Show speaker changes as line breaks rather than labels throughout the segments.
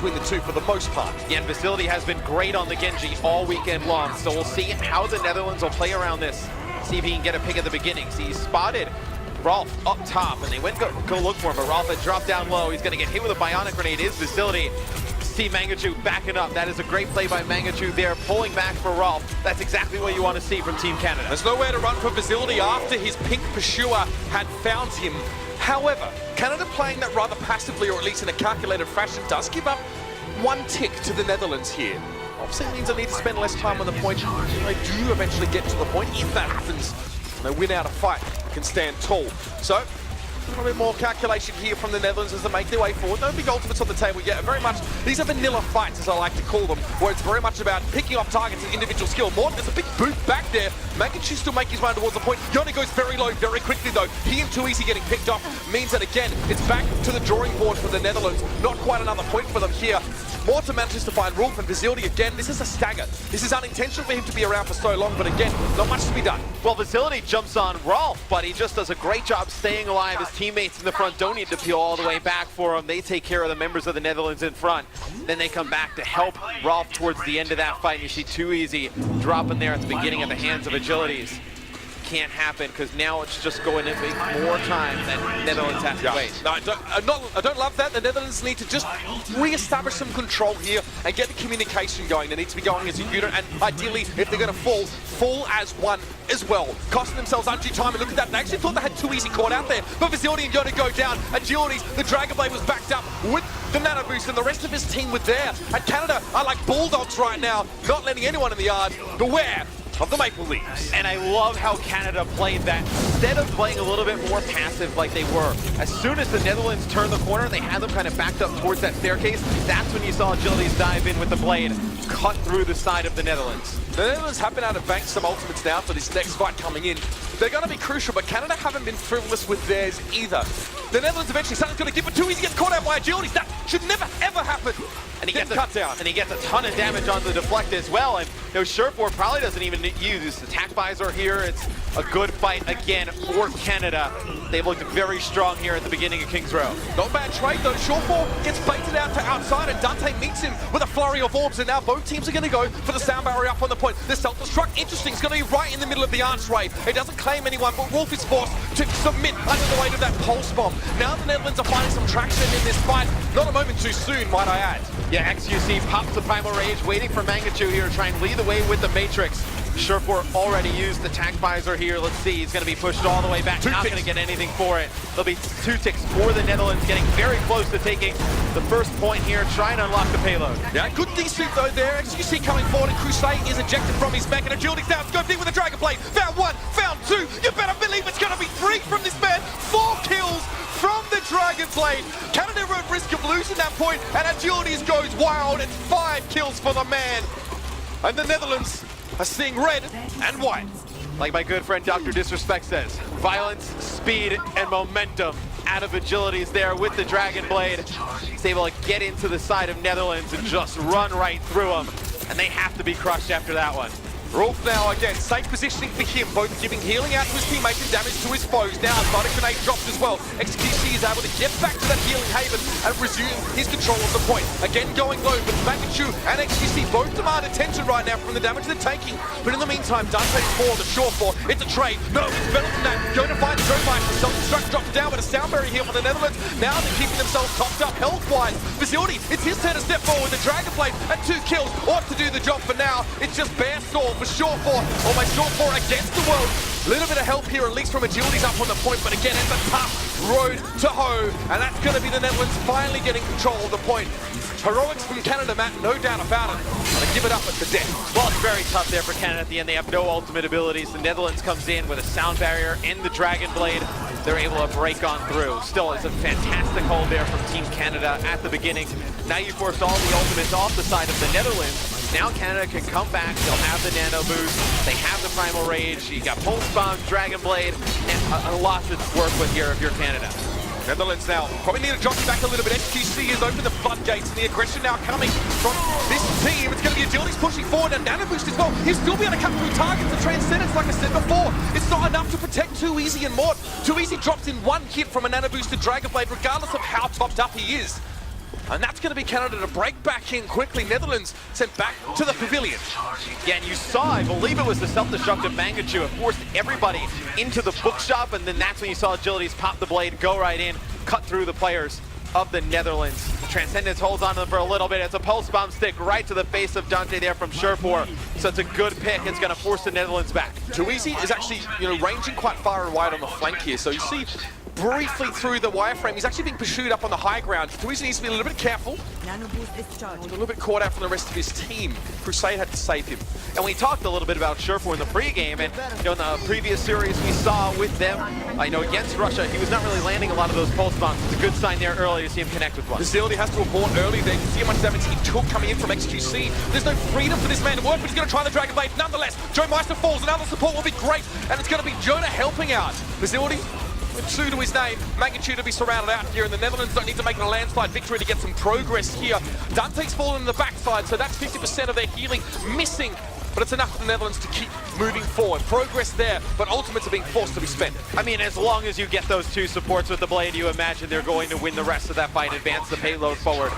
between the two for the most part.
Yeah, and Facility has been great on the Genji all weekend long, so we'll see how the Netherlands will play around this. See if he can get a pick at the beginning. See, he spotted Rolf up top, and they went go look for him, but Rolf had dropped down low. He's going to get hit with a bionic grenade. His Facility. See Mangachu backing up. That is a great play by Mangachu there, pulling back for Rolf. That's exactly what you want to see from Team Canada.
There's nowhere to run for Facility after his pink pursuer had found him. However, Canada playing that rather passively, or at least in a calculated fashion, does give up one tick to the Netherlands here. Obviously it means I need to spend less time on the point. I do eventually get to the point. If that happens, they win out a fight, can stand tall. So, a little bit more calculation here from the Netherlands as they make their way forward. No big ultimates on the table yet. Very much, these are vanilla fights, as I like to call them, where it's very much about picking off targets and individual skill. Morton, there's a big boot back there. Mangachu still make his way towards the point. Yoni goes very low, very quickly though. He and Too Easy getting picked off means that again, it's back to the drawing board for the Netherlands. Not quite another point for them here. Morton manages to find Rolf and Facility again. This is a stagger. This is unintentional for him to be around for so long, but again, not much to be done.
Well, Facility jumps on Rolf, but he just does a great job staying alive. His teammates in the front don't need to peel all the way back for him. They take care of the members of the Netherlands in front. Then they come back to help Rolf towards the end of that fight. And you see Too Easy dropping there at the beginning at the hands of Agilities. Can't happen because now it's just going to take more time than Netherlands has to wait.
No, I don't love that. The Netherlands need to just re-establish some control here and get the communication going. They need to be going as a unit, and ideally, if they're going to fall as one as well. Costing themselves undue time, and look at that. They actually thought they had Too Easy caught out there, but Facility and Yoda go down. Agilities, the Dragon Blade was backed up with the Nano Boost, and the rest of his team were there. And Canada are like bulldogs right now, not letting anyone in the yard. Beware of the Maple Leafs.
And I love how Canada played that. Instead of playing a little bit more passive like they were, as soon as the Netherlands turned the corner, they had them kind of backed up towards that staircase. That's when you saw Agilities dive in with the blade, cut through the side of the Netherlands.
The Netherlands have been able to bank some ultimates now for this next fight coming in. They're going to be crucial, but Canada haven't been frivolous with theirs either. The Netherlands eventually, something's going to give it Too Easy, gets caught out by Agilities. That should never, ever happen.
And he gets cut down. And he gets a ton of damage on the deflect as well. And you know, Sherford probably doesn't even use the attack visor here. It's a good fight again for Canada. They've looked very strong here at the beginning of King's Row.
Not a bad trade though. Sherford gets baited out to outside, and Dante meets him with a flurry of orbs. And now both teams are going to go for the sound barrier up on the point. The self-destruct, interesting, is going to be right in the middle of the archway. It doesn't claim anyone, but Rolf is forced to submit under the weight of that pulse bomb. Now the Netherlands are finding some traction in this fight. Not a moment too soon, might I add.
Yeah, XUC pops the Primal Rage, waiting for Mangachu here to try and lead the way with the Matrix. Sherford already used the attack visor here. Let's see, he's going to be pushed all the way back. Not going to get anything for it. There'll be 2 ticks for the Netherlands, getting very close to taking the first point here, trying to unlock the payload.
Yeah, good D-suit though there. XUC coming forward, and Crusade is ejected from his mech, and Agility's down, scoped in with a Dragon Blade. Found 1, found 2. You better believe it's going to be 3 from this man. 4 kills from the Dragon Blade. Canada are at risk of losing that point, and Agilities goes wild. It's 5 kills for the man. And the Netherlands are seeing red and white.
Like my good friend Dr. Disrespect says, violence, speed, and momentum out of Agilities there with the Dragon Blade. He's able to get into the side of Netherlands and just run right through them. And they have to be crushed after that one.
Rolf now again, safe positioning for him, both giving healing out to his teammates and damage to his foes. Now, Sonic Grenade drops as well. XQC is able to get back to that healing haven and resume his control of the point. Again going low, but Mangachu and XQC both demand attention right now from the damage they're taking. But in the meantime, Dante's for the short for. It's a trade. No, it's better than that. Going to find Joe Mike. The self-destruct drops down with a sound barrier here for the Netherlands. Now they're keeping themselves topped up health-wise. Facility, it's his turn to step forward. The Dragon Blade and 2 kills ought to do the job for now. It's just bare stall for Sherford, almost Sherford against the world. A little bit of help here, at least from Agilities up on the point, but again, it's a tough road to hoe, and that's going to be the Netherlands finally getting control of the point. Heroics from Canada, Matt, no doubt about it. But I give it up at the death.
Well, it's very tough there for Canada at the end. They have no ultimate abilities. The Netherlands comes in with a sound barrier and the Dragon Blade. They're able to break on through. Still, it's a fantastic hold there from Team Canada at the beginning. Now you forced all the ultimates off the side of the Netherlands. Now Canada can come back. They'll have the Nano Boost. They have the Primal Rage. You got Pulse Bomb, Dragon Blade, and a lot to work with here if you're Canada.
Netherlands now probably need to jockey back a little bit. XQC has opened the floodgates, and the aggression now coming from this team. It's going to be Agilities pushing forward, and Nano Boost as well. He'll still be able to cut through targets. The Transcendence, like I said before, it's not enough to protect Too Easy and Mort. Too Easy drops in 1 hit from a Nano Boosted Dragon Blade, regardless of how topped up he is. And that's going to be Canada to break back in quickly. Netherlands sent back to the pavilion.
Yeah, and you saw, I believe it was the self-destructive Mangachu. It forced everybody into the bookshop, and then that's when you saw Agilities pop the blade, go right in, cut through the players of the Netherlands. Transcendence holds on to them for a little bit. It's a pulse bomb stick right to the face of Dante there from Surefour. So it's a good pick. It's going to force the Netherlands back.
Too Easy is actually, ranging quite far and wide on the flank here. So you see briefly through the wireframe, he's actually being pursued up on the high ground. Too Easy needs to be a little bit careful. A little bit caught out from the rest of his team. Crusade had to save him.
And we talked a little bit about Surefour in the pregame, and in the previous series we saw with them, against Russia, he was not really landing a lot of those pulse bombs. It's a good sign there early to see him connect with one.
Facility has to abort early there. You can see how much damage he took coming in from XQC. There's no freedom for this man to work, but he's going to try the Dragon Blade. Nonetheless, Joe Meister falls. Another support will be great, and it's going to be Jonah helping out. Facility with 2 to his name, magnitude to be surrounded out here, and the Netherlands don't need to make it a landslide victory to get some progress here. Dante's fallen in the backside, so that's 50% of their healing missing, but it's enough for the Netherlands to keep moving forward. Progress there, but ultimates are being forced to be spent.
I mean, as long as you get those 2 supports with the blade, you imagine they're going to win the rest of that fight, advance the payload forward.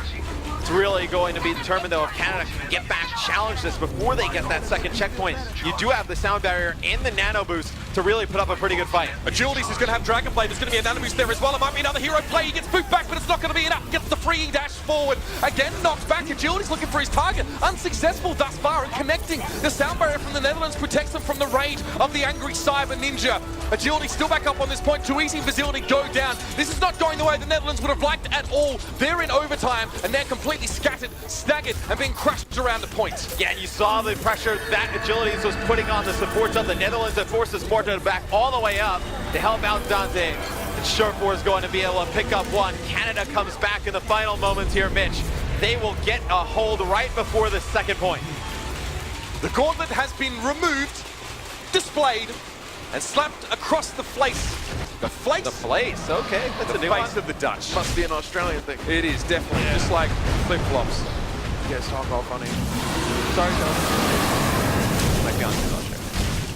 It's really going to be determined, though, if Canada can get back, challenge this before they get that second checkpoint. You do have the sound barrier and the nano boost to really put up a pretty good fight.
Agilities is going to have Dragon Blade. There's going to be a nano boost there as well. It might be another hero play. He gets spooked back, but it's not going to be enough. Gets the freeing dash forward. Again, knocked back. Agilities looking for his target. Unsuccessful thus far in connecting. The sound barrier from the Netherlands protects them from the rage of the angry Cyber Ninja. Agility still back up on this point. Too Easy Facility go down. This is not going the way the Netherlands would have liked at all. They're in overtime, and they're completely scattered, staggered, and being crushed around the point.
Yeah, you saw the pressure that Agilities was putting on the supports of the Netherlands that forced the support to back all the way up to help out Dante. And Surefour is going to be able to pick up one. Canada comes back in the final moments here, Mitch. They will get a hold right before the second point.
The gauntlet has been removed, displayed, and slapped across the place. The place?
The place, okay. That's a new one.
The face of the Dutch.
Must be an Australian thing.
It is, definitely. Just like flip-flops.
You guys talk all funny. Sorry, John. My fiance's Australian.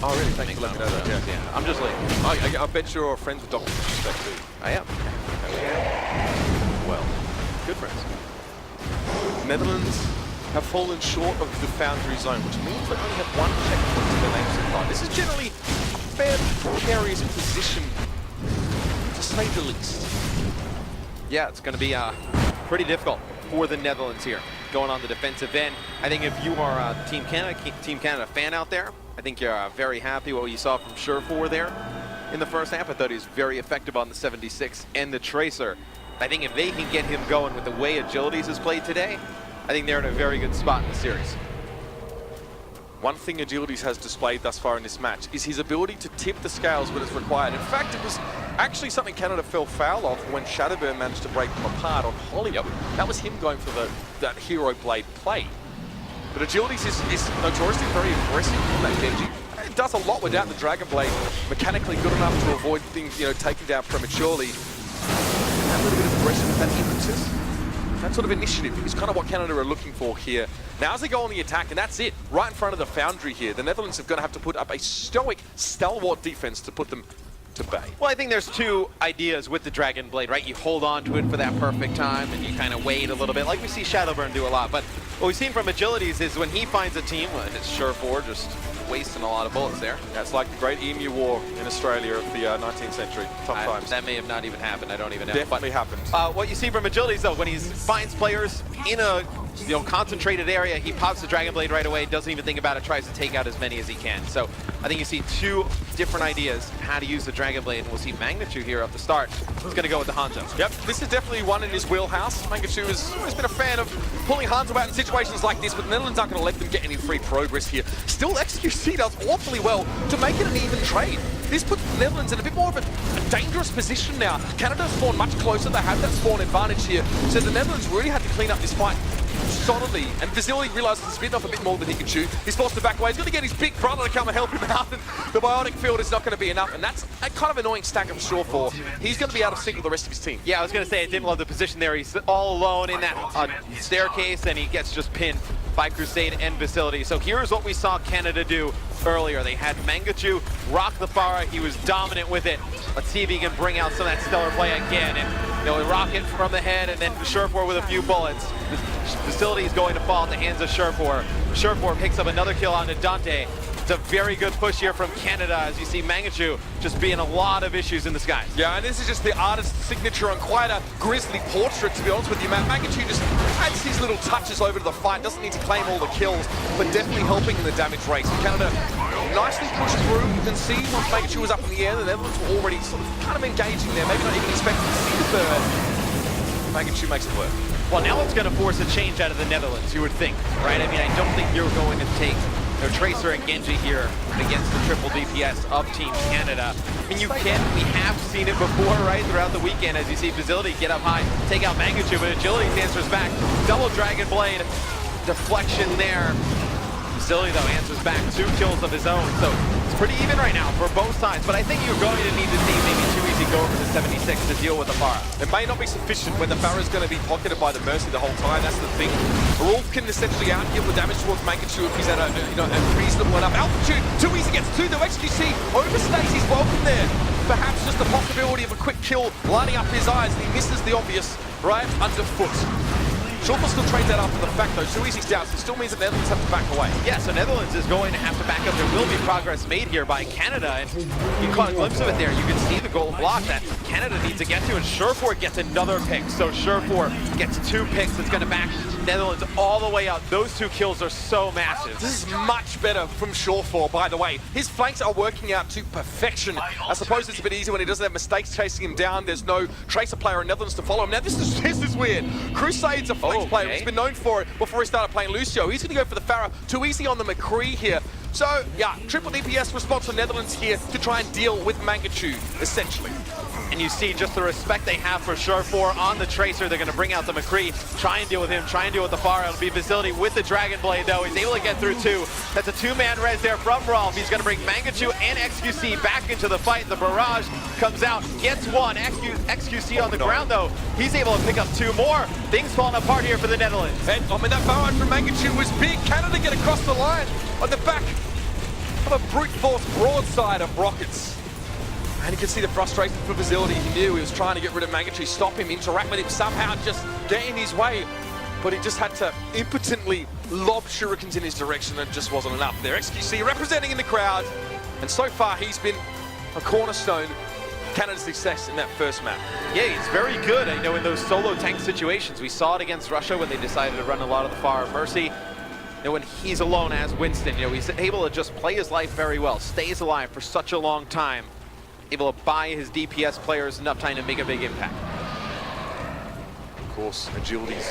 Oh, really? Thanks for letting me know that.
Yeah, I'm just like...
I bet you're friends with Dr. Disrespect, too.
I am. Well, good friends.
Netherlands have fallen short of the Foundry zone, which means they only have 1 checkpoint to their name supply. This is generally a fairly precarious position, to say the least.
Yeah, it's going to be pretty difficult for the Netherlands here, going on the defensive end. I think if you are a Team Canada fan out there, I think you're very happy what you saw from Surefour there in the first half. I thought he was very effective on the 76 and the Tracer. I think if they can get him going with the way Agilities has played today, I think they're in a very good spot in the series.
One thing Agilities has displayed thus far in this match is his ability to tip the scales when it's required. In fact, it was actually something Canada fell foul of when Shadowburn managed to break them apart on Hollywood. That was him going for that Hero Blade play. But Agilities is notoriously very aggressive from that Genji. It does a lot without the Dragon Blade. Mechanically good enough to avoid things, taken down prematurely. That little bit of aggression with that impetus, that sort of initiative is kind of what Canada are looking for here. Now as they go on the attack, and that's it, right in front of the Foundry here, the Netherlands are going to have to put up a stoic, stalwart defense to put them to bay.
Well, I think there's 2 ideas with the Dragon Blade, right? You hold on to it for that perfect time, and you kind of wait a little bit, like we see Shadowburn do a lot. But what we've seen from Agilities is when he finds a team, it's Surefour just wasting a lot of bullets there.
That's like the Great Emu War in Australia of the 19th century. Tough times.
That may have not even happened. I don't even know.
Definitely happened.
What you see from Agilities, though, when he finds players in a concentrated area, he pops the Dragon Blade right away, doesn't even think about it, tries to take out as many as he can. So I think you see 2 different ideas how to use the Dragon Blade, and we'll see Mangachu here at the start. He's going to go with the Hanzo.
Yep, this is definitely one in his wheelhouse. Mangachu has always been a fan of pulling Hanzo out in situations like this, but the Netherlands aren't going to let them get any free progress here. Still, XQC does awfully well to make it an even trade. This puts the Netherlands in a bit more of a dangerous position now. Canada's spawned much closer. They have that spawn advantage here. So the Netherlands really had to clean up this fight solidly, and Vasily realizes he's bitten off a bit more than he can chew. He's forced to back away. He's going to get his big brother to come and help him out, and the bionic field is not going to be enough, and that's a kind of annoying stack of Surefour. He's going to be out of sync with the rest of his team.
Yeah, I was going to say, I didn't love the position there. He's all alone in that staircase, and he gets just pinned by Crusade and Facility. So here's what we saw Canada do earlier. They had Mangachu rock the Pharah. He was dominant with it. Let's see if he can bring out some of that stellar play again. And a rocket from the head, and then Sherfor with a few bullets. Facility is going to fall at the hands of Sherfor. Sherfor picks up another kill onto Dante. It's a very good push here from Canada, as you see Mangachu just being a lot of issues in the skies.
Yeah, and this is just the artist's signature on quite a grisly portrait, to be honest with you, Matt. Mangachu just adds his little touches over to the fight, doesn't need to claim all the kills, but definitely helping in the damage race. Canada nicely pushed through. You can see once Mangachu was up in the air, the Netherlands were already sort of kind of engaging there, maybe not even expecting to see the third. Mangachu makes it work.
Well, now it's going to force a change out of the Netherlands, you would think, right? I mean, I don't think you're going to take Tracer and Genji here against the triple DPS of Team Canada. I mean, you can, we have seen it before, right, throughout the weekend, as you see Facility get up high, take out Mangachu, but Agility answers back. Double Dragon Blade, deflection there. Facility, though, answers back 2 kills of his own, so it's pretty even right now for both sides, but I think you're going to need to see maybe Too Easy go over to 76 to deal with the Pharah.
It may not be sufficient when the Pharah is going to be pocketed by the Mercy the whole time, that's the thing. Rolf can essentially out-give the damage towards Mangachu if he's at a, a reasonable enough altitude. Too Easy gets 2, though XQC overstays his welcome there. Perhaps just the possibility of a quick kill lining up his eyes, and he misses the obvious right underfoot. Sherfor still trades that after the fact, though. Too Easy's down, so it still means that Netherlands have to back away.
Yeah, so Netherlands is going to have to back up. There will be progress made here by Canada, and you caught a glimpse of it there. You can see the gold block that Canada needs to get to, and Sherfor gets another pick. So Sherfor gets 2 picks. It's going to back Netherlands all the way out. Those 2 kills are so massive.
This is much better from Sherfor, by the way. His flanks are working out to perfection. I suppose it's a bit easier when he doesn't have mistakes chasing him down. There's no Tracer player in Netherlands to follow him. Now, this is weird. Crusade's a flanks player. He's been known for it before he started playing Lucio. He's going to go for the Pharah. Too Easy on the McCree here. So, yeah, triple DPS response from Netherlands here to try and deal with Mangachu, essentially.
And you see just the respect they have for Sherfor on the Tracer. They're going to bring out the McCree, try and deal with him, try and deal with the Pharah. It'll be Facility with the Dragon Blade, though. He's able to get through 2. That's a 2-man res there from Rolf. He's going to bring Mangachu and XQC back into the fight. The barrage comes out, gets 1. XQC on the ground, though. He's able to pick up 2 more. Things falling apart here for the Netherlands.
And, I mean, that barrage from Mangachu was big. Canada get across the line on the back of a brute force broadside of rockets. And you can see the frustration for Facility. He knew he was trying to get rid of Mangachu, stop him, interact with him, somehow just get in his way. But he just had to impotently lob shurikens in his direction, and it just wasn't enough there. XQC representing in the crowd. And so far, he's been a cornerstone Canada's success in that first map.
Yeah, he's very good, in those solo tank situations. We saw it against Russia when they decided to run a lot of the Pharah Mercy. When he's alone as Winston, he's able to just play his life very well, stays alive for such a long time, able to buy his DPS players enough time to make a big impact.
Of course, Agility's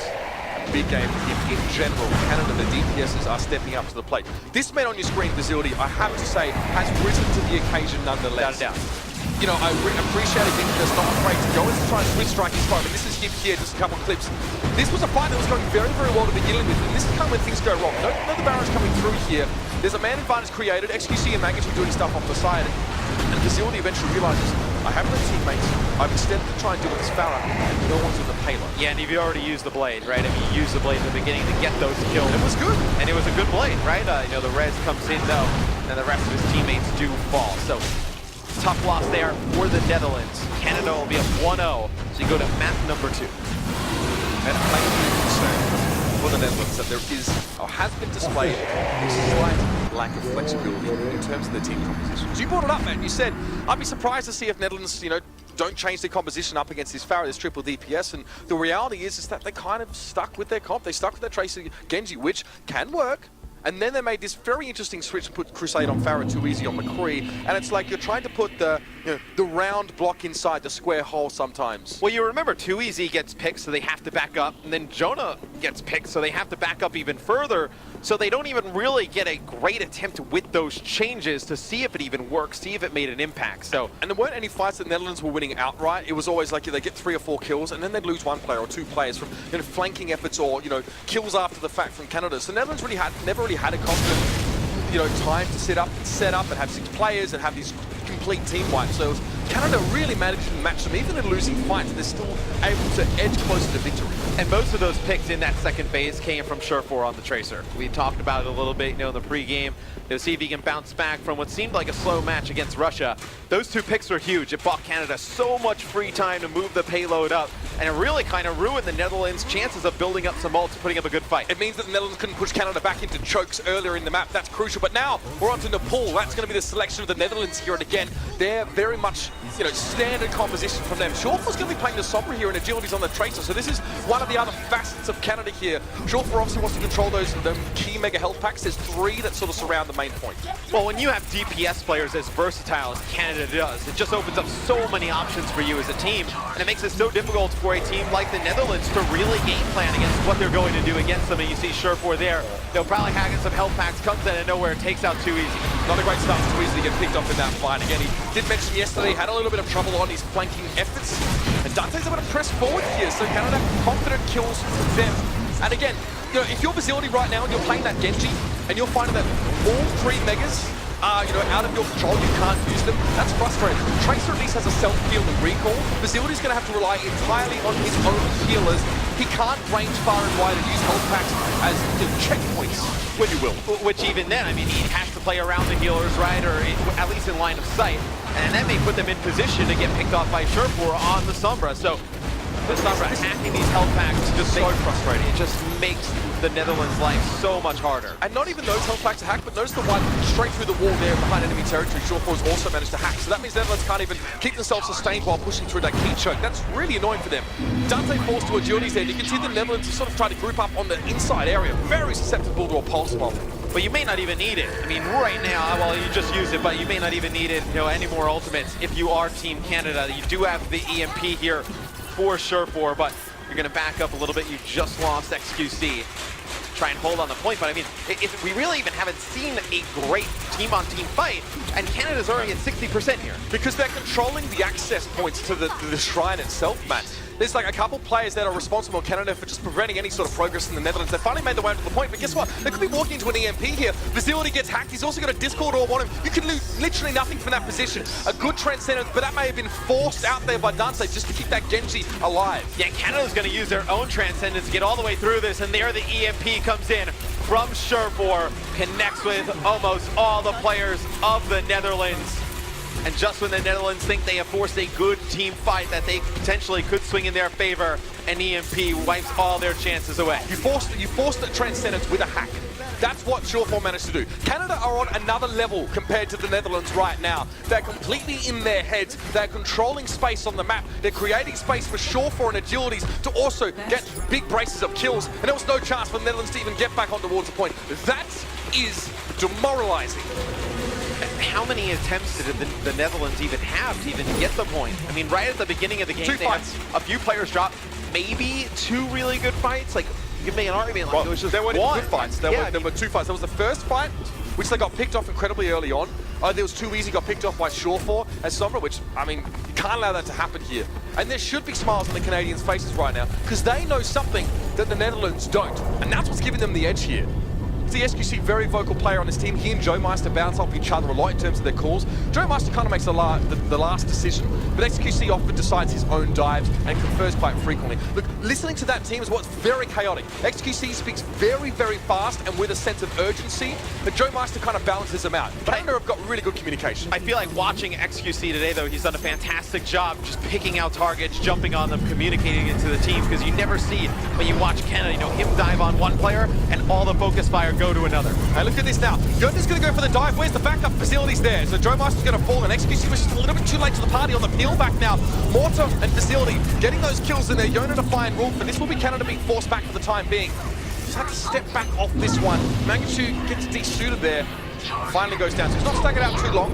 a big game for him in general. Canada, the DPSs are stepping up to the plate. This man on your screen, Agility, I have to say, has risen to the occasion nonetheless.
Without a doubt.
I appreciate a thing that's not afraid to go and try and switch strike his fight. I mean, this is him here, just a couple of clips. This was a fight that was going very, very well to be dealing with, and this is kind of when things go wrong. Note the barrage coming through here. There's a man advantage created, XQC and Mangachu doing stuff off the side, and Facility eventually realizes, I have no teammates, I've extended to try and deal with this Pharah, and no one's with the payload. Yeah,
and you've already used the blade, right? I mean, you used the blade in the beginning to get those kills.
It was good.
And it was a good blade, right? The res comes in, though, and the rest of his teammates do fall. So, tough loss there for the Netherlands. Canada will be up 1-0, so you go to map number 2.
And I think the concern for the Netherlands that there is, or has been displayed, a slight lack of flexibility in terms of the team composition. So you brought it up, man. You said, I'd be surprised to see if Netherlands, don't change their composition up against this Pharah, this triple DPS, and the reality is that they kind of stuck with their comp. They stuck with their Tracer Genji, which can work. And then they made this very interesting switch and put Crusade on Pharah, Too Easy on McCree, and it's like you're trying to put the round block inside the square hole sometimes.
Well, you remember Too Easy gets picked, so they have to back up, and then Jonah gets picked, so they have to back up even further, so they don't even really get a great attempt with those changes to see if it even works, see if it made an impact. So,
and there weren't any fights that the Netherlands were winning outright. It was always like they get 3 or 4 kills, and then they'd lose 1 player or 2 players from flanking efforts or kills after the fact from Canada. So Netherlands never really had a constant time to set up and have 6 players and have these complete team wipes. So it was Canada really managed to match them. Even in losing fights, they're still able to edge closer to victory.
And most of those picks in that second phase came from Sure4 on the Tracer. We talked about it a little bit, in the pregame. See if he can bounce back from what seemed like a slow match against Russia. Those 2 picks were huge. It bought Canada so much free time to move the payload up, and it really kind of ruined the Netherlands' chances of building up some ults, putting up a good fight.
It means that the Netherlands couldn't push Canada back into chokes earlier in the map. That's crucial. But now we're on to Nepal. That's going to be the selection of the Netherlands here. And again, they're very much, standard composition from them. Sure4's going to be playing the Sombra here, and Agility's on the Tracer. So this is one of the other facets of Canada here. Sure4 obviously wants to control those key mega health packs. There's 3 that sort of surround the main point.
Well, when you have DPS players as versatile as Canada does, it just opens up so many options for you as a team, and it makes it so difficult for a team like the Netherlands to really game plan against what they're going to do against them. And you see Sure4 there. They'll probably hack in some health packs, comes out of nowhere, takes out too easy.
Not a great start, too easy to get picked up in that fight. Again, he did mention yesterday he had a little bit of trouble on his flanking efforts, and Dante's able to press forward here, so Canada confident kills them. And again, if you're Facility right now and you're playing that Genji, and you're finding that all 3 megas are, out of your control, you can't use them, that's frustrating. Tracer at least has a self-heal and recall. Facility's going to have to rely entirely on his own healers. He can't range far and wide and use health packs as checkpoints, when you will.
Which even then, he has to play around the healers, right, or at least in line of sight. And that may put them in position to get picked off by Sure4 on the Sombra. So the Sombra hacking these health packs just so frustrating. It just makes the Netherlands' life so much harder.
And not even those health packs are hacked, but notice the one straight through the wall there behind enemy territory. Sure4's also managed to hack. So that means the Netherlands can't even keep themselves sustained while pushing through that key choke. That's really annoying for them. Dante falls to Agility's there. You can see the Netherlands are sort of trying to group up on the inside area. Very susceptible to a pulse bomb.
But you may not even need it. Right now, well, you just use it, but you may not even need it, any more ultimates. If you are Team Canada, you do have the EMP here for Sure4, but you're going to back up a little bit. You just lost XQC. Try and hold on the point, but we really even haven't seen a great team-on-team fight, and Canada's already at 60% here.
Because they're controlling the access points to the shrine itself, Matt. There's like a couple players that are responsible in Canada for just preventing any sort of progress in the Netherlands. They finally made their way to the point, but guess what? They could be walking into an EMP here. Facility gets hacked. He's also got a Discord orb on him. You can lose literally nothing from that position. A good Transcendence, but that may have been forced out there by Dante just to keep that Genji alive.
Yeah, Canada's going to use their own Transcendence to get all the way through this, and there the EMP comes in from Sure4, connects with almost all the players of the Netherlands. And just when the Netherlands think they have forced a good team fight that they potentially could swing in their favor, an EMP wipes all their chances away.
You forced the Transcendence with a hack. That's what Sure4 managed to do. Canada are on another level compared to the Netherlands right now. They're completely in their heads. They're controlling space on the map. They're creating space for Sure4 and Agilities to also get big braces of kills. And there was no chance for the Netherlands to even get back on towards the point. That is demoralizing.
How many attempts did the Netherlands even have to even get the point? Right at the beginning of the game,
2 fights.
A few players dropped. Maybe 2 really good fights. Give me an argument. It was just
there weren't
one.
Good fights. There were 2 fights. There was the first fight, which they got picked off incredibly early on. There was too easy, got picked off by Sure4 and Sombra, which, you can't allow that to happen here. And there should be smiles on the Canadians' faces right now, because they know something that the Netherlands don't. And that's what's giving them the edge here. The SQC, very vocal player on his team. He and Joe Meister bounce off each other a lot in terms of their calls. Joe Meister kind of makes the last decision, but XQC often decides his own dives and confers quite frequently. Look, listening to that team is what's very chaotic. XQC speaks very, very fast and with a sense of urgency, but Joe Meister kind of balances them out. But Canada have got really good communication.
I feel like watching XQC today, though, he's done a fantastic job just picking out targets, jumping on them, communicating it to the team, because you never see when you watch Canada, him dive on one player and all the focus fire go to another.
Hey, look at this now. Yona's going to go for the dive. Where's the backup? Facility's there. So Joe Meister's going to fall, and XQC was just a little bit too late to the party on the peel back now. Mortar and Facility getting those kills in there. Yona to fly and Wolf, but this will be Canada being forced back for the time being. Just had to step back off this one. Mangachu gets de-suited there. Finally goes down. So he's not staggered out too long.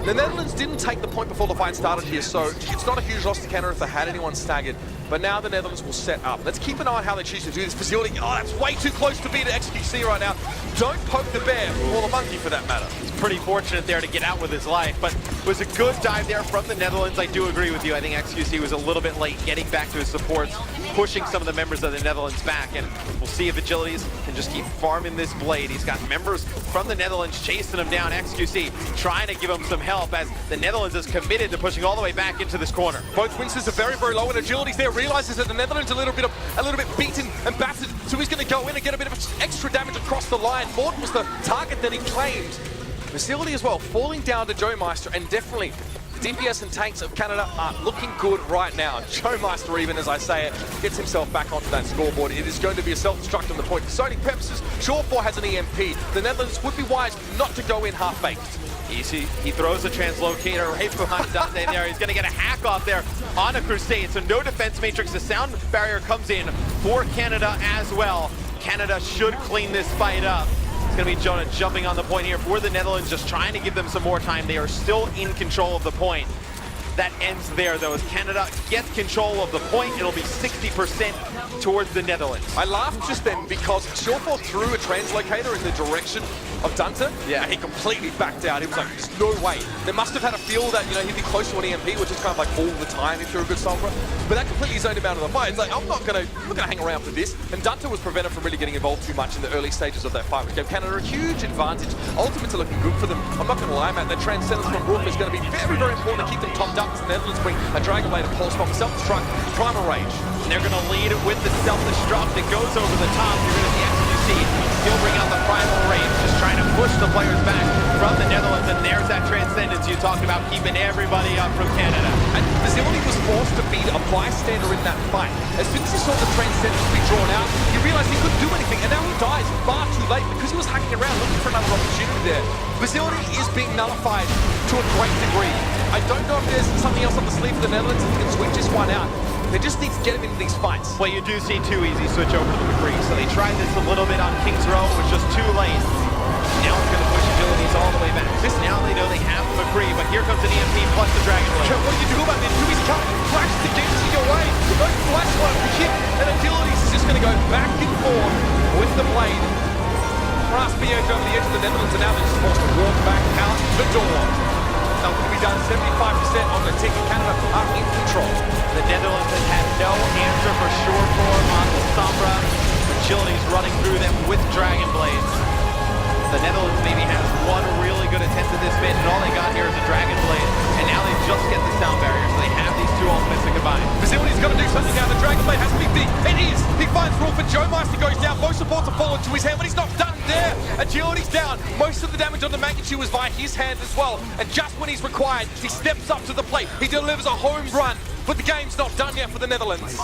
The Netherlands didn't take the point before the fight started here, so it's not a huge loss to Canada if they had anyone staggered. But now the Netherlands will set up. Let's keep an eye on how they choose to do this. Facility, that's way too close to be to XQC right now. Don't poke the bear, or the monkey for that matter.
It's pretty fortunate there to get out with his life, but It was a good dive there from the Netherlands. I do agree with you. I think XQC was a little bit late getting back to his supports, pushing some of the members of the Netherlands back, and we'll see if Agilities can just keep farming this blade. He's got members from the Netherlands chasing him down. XQC trying to give him some help as the Netherlands is committed to pushing all the way back into this corner.
Both Winsters are very, very low, and Agilities there realizes that the Netherlands are a little bit beaten and battered, so he's going to go in and get a bit of extra damage across the line. Morden was the target that he claimed. Facility as well, falling down to Joe Meister, and definitely the DPS and tanks of Canada are looking good right now. Joe Meister, even as I say it, gets himself back onto that scoreboard. It is going to be a self-destruct on the point. For zoning purposes, Shore4 has an EMP. The Netherlands would be wise not to go in half-baked.
Easy. He throws a translocator right behind Dante there. He's going to get a hack off there on a Crusade. So no defense matrix. The sound barrier comes in for Canada as well. Canada should clean this fight up. It's going to be Jonah jumping on the point here for the Netherlands, just trying to give them some more time. They are still in control of the point. That ends there, though, as Canada gets control of the point. It'll be 60% towards the Netherlands.
I laughed just then because Shore4 threw a translocator in the direction of Dunter, and he completely backed out. He was like, there's no way. They must have had a feel that, you know, he'd be close to an EMP, which is kind of like all the time if you're a good Sombra. But that completely zoned him out of the fight. It's like, I'm not gonna hang around for this. And Dunter was prevented from really getting involved too much in the early stages of that fight, which gave Canada a huge advantage. Ultimates are looking good for them. I'm not gonna lie, Matt. The transcendence from Roof is gonna be very, very important to keep them topped up. As the Netherlands bring a Dragon Blade, a Pulse Bomb, self-destruct, Primal Rage.
And they're gonna lead with the self-destruct that goes over the top. You're gonna see XQC. He'll bring out the Primal Rage, just trying to push the players back from the Netherlands. And there's that transcendence you talked about, keeping everybody up from Canada.
And Facility was forced to be a bystander in that fight. As soon as he saw the transcendence be drawn out, he realized he couldn't do anything, and now he dies far too late because he was hacking around looking for another opportunity there. Facility is being nullified to a great degree. I don't know if there's something else up the sleeve for the Netherlands if they can switch this one out. They just need to get him into these fights.
Well, you do see Too Easy switch over to the McCree, so they tried this a little bit on King's Row, it was just too late. Now it's going to push Agilities all the way back. Now they know they have the McCree, but here comes an EMP plus the Dragon Blade.
What do you do about this? Too Easy coming, flashes against your way. Those flash one hit, and Agilities is just going to go back and forth with the blade. Brass BH over the edge of the Netherlands, and now they're just forced to walk back out the door. Nothing to be done. 75% on the tick. Canada are in control.
The Netherlands has had no answer for Shore4 on the Sombra. Agilities running through them with Dragon Blades. The Netherlands maybe has one really good attempt at this bit, and all they got here is a Dragon Blade. And now they just get the sound barrier, so they have these two ultimates to combine.
Facility's got to do something now. The Dragon Blade has to be big. It is. He finds Rolf, and Joe Meister goes down. Both supports are fallen to his hand, but he's not done there. Agility's down. Most of the damage on the Magnitude was via his hand as well. And just when he's required, he steps up to the plate. He delivers a home run. But the game's not done yet for the Netherlands.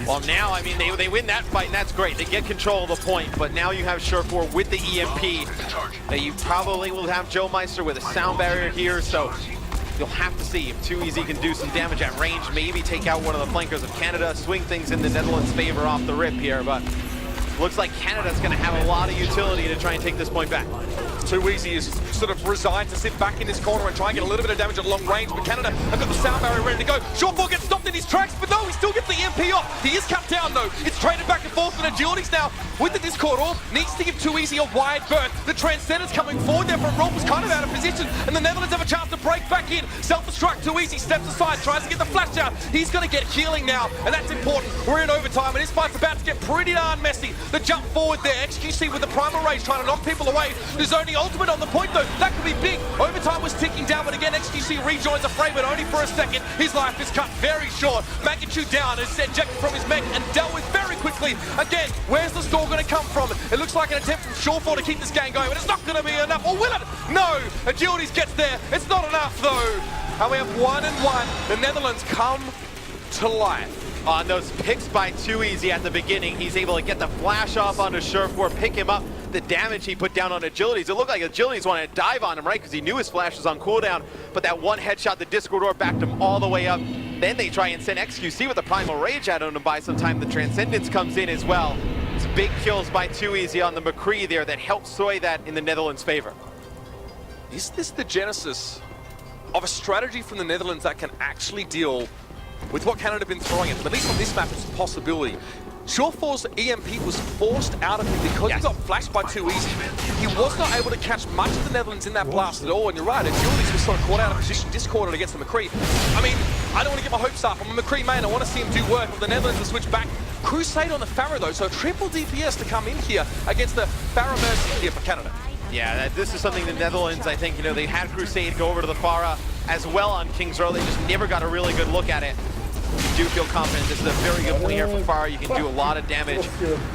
Well, now, I mean, they win that fight, and that's great. They get control of the point, but now you have Shore4 with the EMP. You probably will have Joe Meister with a sound barrier here, so you'll have to see if Too Easy can do some damage at range, maybe take out one of the flankers of Canada, swing things in the Netherlands' favor off the rip here, but looks like Canada's going to have a lot of utility to try and take this point back.
Too Easy is sort of resigned to sit back in this corner and try and get a little bit of damage at long range, but Canada have got the sound barrier ready to go. Shore4 gets stopped in his tracks, but no, he still gets the EMP off. He is cut down though. It's traded back and forth, and Agilities now with the Discord Orb needs to give Too Easy a wide berth. The Transcendence coming forward there from Rolf was kind of out of position, and the Netherlands have a chance to break back in. Self-destruct, Too Easy steps aside, tries to get the flash down. He's going to get healing now, and that's important. We're in overtime, and this fight's about to get pretty darn messy. The jump forward there, XQC with the Primal Rage trying to knock people away. There's only ultimate on the point though. That could be big. Overtime was ticking down, but again, XQC rejoins the fray, but only for a second. His life is cut very short. Magnitude down is ejected from his mech and dealt with very quickly. Again, where's the score going to come from? It looks like an attempt from Shore4 to keep this game going, but it's not going to be enough. Or will it? No! Agilities gets there. It's not enough though. And we have 1-1. The Netherlands come to life.
On those picks by Too Easy at the beginning, he's able to get the flash off onto Shore4, pick him up. The damage he put down on Agilities, it looked like Agilities wanted to dive on him, right? Because he knew his flash was on cooldown, but that one headshot, the Discord Orb backed him all the way up. Then they try and send XQC with the Primal Rage out on him by some time. The Transcendence comes in as well. It's big kills by Too Easy on the McCree there that helped sway that in the Netherlands' favor.
Is this the genesis of a strategy from the Netherlands that can actually deal with what Canada have been throwing at them? At least on this map, it's a possibility. Surefour's EMP was forced out of him because he got flashed by Too Easy. He was not able to catch much of the Netherlands in that blast at all, and you're right, Agilities was sort of caught out of position, discorded against the McCree. I mean, I don't want to get my hopes up. I'm a McCree main, I want to see him do work, but the Netherlands will switch back. Crusade on the Pharah though, so triple DPS to come in here against the Pharah Mercy here for Canada.
Yeah, this is something the Netherlands, I think, they had Crusade go over to the Pharah as well on King's Row. They just never got a really good look at it. You do feel confident this is a very good point here for Pharah. You can do a lot of damage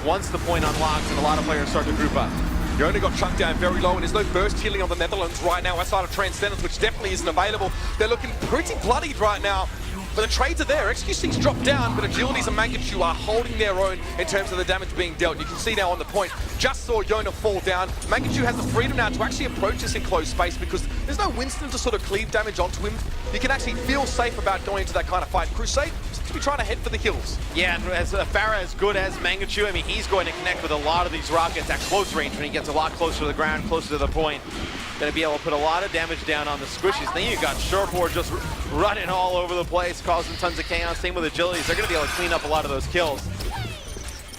once the point unlocks and a lot of players start to group up.
You only got chucked down very low, and there's no burst healing on the Netherlands right now outside of Transcendence, which definitely isn't available. They're looking pretty bloodied right now. But the trades are there. XQC's dropped down, but Agilities and Mangachu are holding their own in terms of the damage being dealt. You can see now on the point, just saw Yona fall down. Mangachu has the freedom now to actually approach this in close space because there's no Winston to sort of cleave damage onto him. You can actually feel safe about going into that kind of fight. Crusade seems to be trying to head for the hills.
Yeah, and as Pharah as good as Mangachu, I mean, he's going to connect with a lot of these rockets at close range when he gets a lot closer to the ground, closer to the point. Going to be able to put a lot of damage down on the squishies. Then you got Surefour just running all over the place, causing tons of chaos. Same with Agilities. They're going to be able to clean up a lot of those kills.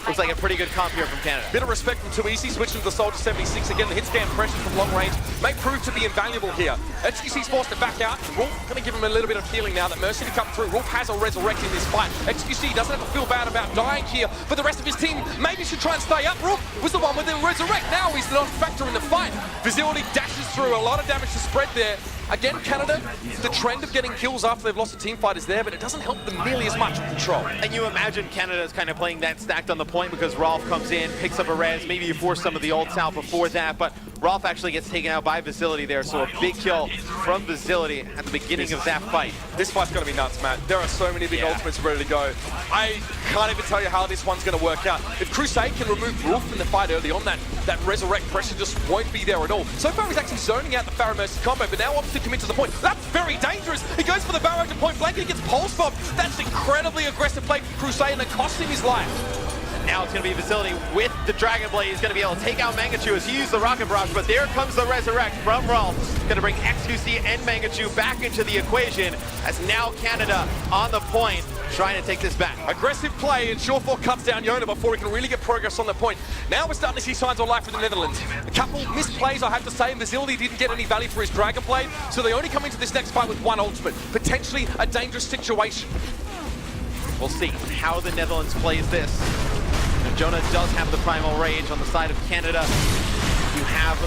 Looks like a pretty good comp here from Canada.
Bit of respect from Too Easy, switching to the Soldier 76. Again, the hit scan pressure from long range may prove to be invaluable here. XQC's forced to back out. Wolf going to give him a little bit of healing now that Mercy to come through. Wolf has a resurrect in this fight. XQC doesn't have to feel bad about dying here, but the rest of his team maybe should try and stay up. Wolf was the one with the resurrect. Now he's the non-factor in the fight. Vizility dashes through. A lot of damage to spread there. Again, Canada, the trend of getting kills after they've lost a team fight is there, but it doesn't help them nearly as much with control.
And you imagine Canada's kind of playing that stacked on the point because Rolf comes in, picks up a res, maybe you force some of the ults out before that, but Rolf actually gets taken out by Vizility there, so a big kill from Vizility at the beginning of that fight.
This fight's going to be nuts, Matt. There are so many big ultimates ready to go. I can't even tell you how this one's going to work out. If Crusade can remove Wolf in the fight early on, that resurrect pressure just won't be there at all. So far he's actually zoning out the Pharah Mercy combo, but now opts to commit to the point. That's very dangerous. He goes for the barrow to point blank and he gets pulse bombed. That's incredibly aggressive play from Crusade and it costs him his life.
Now it's going to be Vizility with the Dragon Blade. He's going to be able to take out Mangachu as he used the Rocket Barrage, but there comes the Resurrect from Rolf. Going to bring XQC and Mangachu back into the equation as now Canada on the point, trying to take this back.
Aggressive play, and Surefour cuts down Yona before he can really get progress on the point. Now we're starting to see signs of life for the Netherlands. A couple misplays, I have to say, and Vizility didn't get any value for his Dragon Blade, so they only come into this next fight with one ultimate. Potentially a dangerous situation.
We'll see how the Netherlands plays this. Jonah does have the Primal Rage on the side of Canada. You have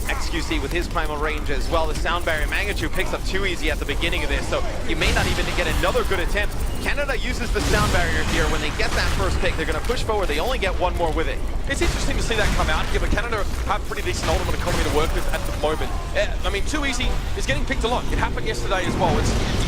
XQC with his Primal Range as well. The Sound Barrier, Mangachu picks up Too Easy at the beginning of this, so you may not even get another good attempt. Canada uses the Sound Barrier here. When they get that first pick, they're going to push forward. They only get one more with it.
It's interesting to see that come out here, but Canada have pretty decent ultimate economy to work with at the moment. I mean, Too Easy is getting picked a lot. It happened yesterday as well.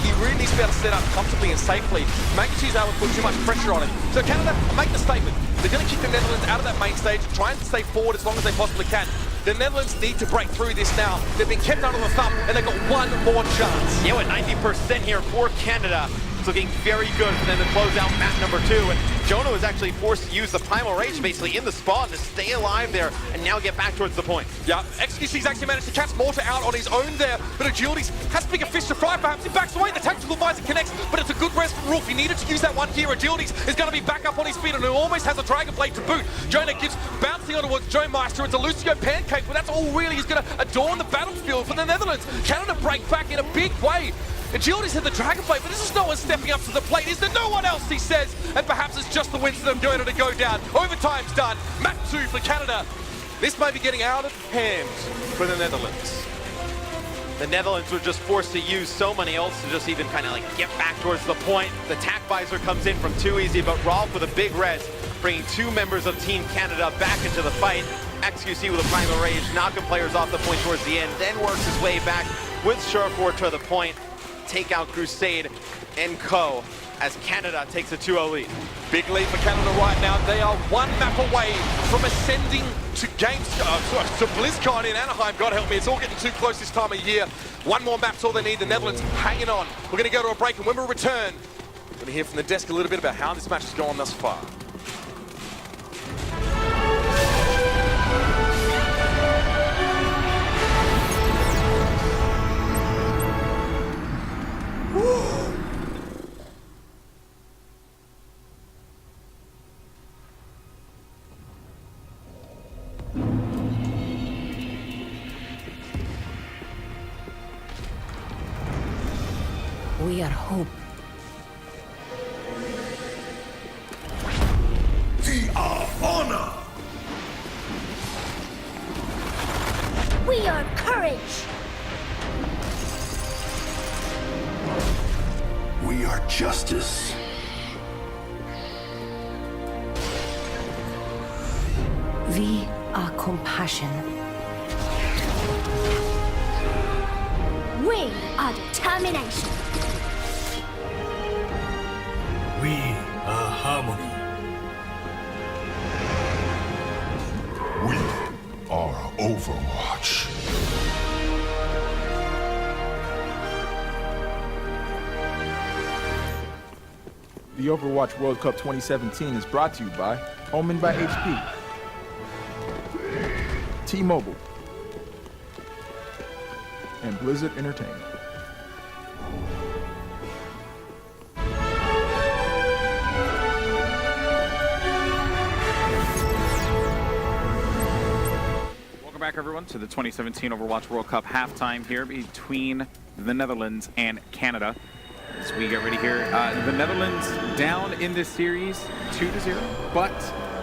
He really needs to be able to set up comfortably and safely. Mangachu's able to put too much pressure on him. So Canada are making a statement. They're going to kick the Netherlands out of that main stage, try and stay forward as long as they possibly can. The Netherlands need to break through this now. They've been kept under the thumb, and they've got one more chance.
Yeah, with 90% here for Canada. It's looking very good for them to close out map number 2. And Jonah was actually forced to use the Primal Rage basically in the spawn to stay alive there and now get back towards the point.
Yeah, XQC's actually managed to catch Mortar out on his own there, but Agilities has bigger fish to fry. Perhaps he backs away, the Tactical Visor connects, but it's a good rest from Rolf. He needed to use that one here. Agilities is going to be back up on his feet and he almost has a Dragon Blade to boot. Jonah gives bouncing on towards Joe Meister. It's a Lucio Pancake, but that's all really is going to adorn the battlefield for the Netherlands. Canada break back in a big way. Agilities had the Dragon Blade, but this is no one stepping up to the plate. Is there no one else, he says? And perhaps it's just the Winston of Yona to go down. Overtime's done. Map 2 for Canada. This may be getting out of hand for the Netherlands.
The Netherlands were just forced to use so many ults to just even kind of like get back towards the point. The Tac Visor comes in from Too Easy, but Rolf with a big res, bringing 2 members of Team Canada back into the fight. XQC with a Primal Rage, knocking players off the point towards the end, then works his way back with Surefour to the point. Take out Crusade and co as Canada takes a 2-0 lead.
Big lead for Canada right now. They are one map away from ascending to to BlizzCon in Anaheim. God help me, it's all getting too close this time of year. One more map's all they need. The Netherlands hanging on. We're going to go to a break, and when we return, we're going to hear from the desk a little bit about how this match has gone thus far.
We are hope.
We are honor.
We are courage.
We are justice.
We are compassion. We are determination.
We are harmony. We are Overwatch.
The Overwatch World Cup 2017 is brought to you by Omen by HP, T-Mobile, and Blizzard Entertainment.
Welcome back, everyone, to the 2017 Overwatch World Cup halftime here between the Netherlands and Canada. As we get ready here, the Netherlands down in this series 2-0, but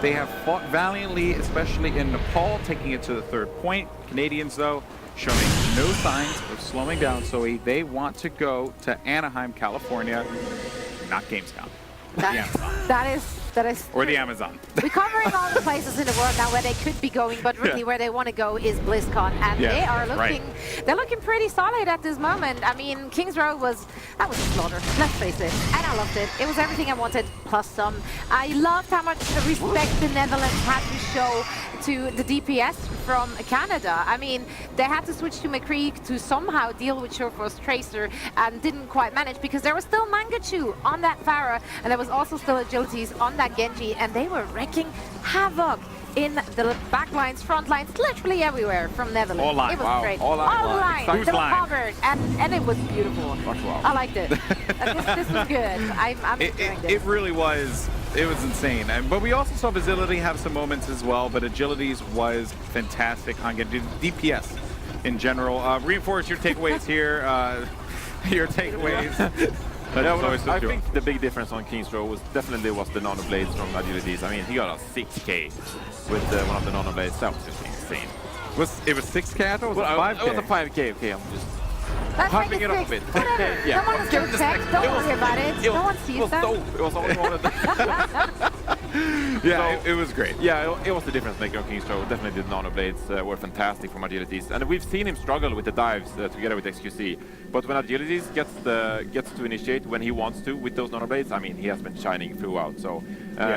they have fought valiantly, especially in Nepal, taking it to the third point. Canadians, though, showing no signs of slowing down, so they want to go to Anaheim, California, not Gamescom.
That is
Or the Amazon.
We're covering all the places in the world now where they could be going, but really where they want to go is BlizzCon, and they are looking, they're looking pretty solid at this moment. I mean, Kings Row was a slaughter, let's face it, and I loved it. It was everything I wanted, plus some. I loved how much respect the Netherlands had to show to the DPS from Canada. I mean, they had to switch to McCree to somehow deal with GeForce Tracer and didn't quite manage because there was still Mangachu on that Pharah, and there was also still agilities on that Genji, and they were wrecking havoc in the back lines, front lines, literally everywhere from Netherlands.
All lines.
It was
Wow.
great.
All lines.
They
Who's
were
line?
covered, and it was beautiful.
Wow.
I liked it. This was good. I'm enjoying this.
It really was. It was insane. But we also saw Vigility have some moments as well, but Agilities was fantastic on getting DPS in general. Reinforce your takeaways here. Your takeaways.
I think the big difference on Kings Row was definitely the nano blades from Agilities. I mean, he got a 6K with one of the nano blades. That was just insane.
It was 6K? I thought it was a 5K.
It was a 5K. Okay, I'm just
Let's
hyping
make
it up a bit.
Whatever.
Yeah.
No one can check. Don't worry about it. No one sees that.
It was all I wanted.
Yeah, it was great.
Yeah, it was the difference maker on Kings Row. Definitely the nano blades were fantastic from Agilities, and we've seen him struggle with the dives together with XQC. But when Agilities gets to initiate when he wants to with those nano blades, I mean, he has been shining throughout. So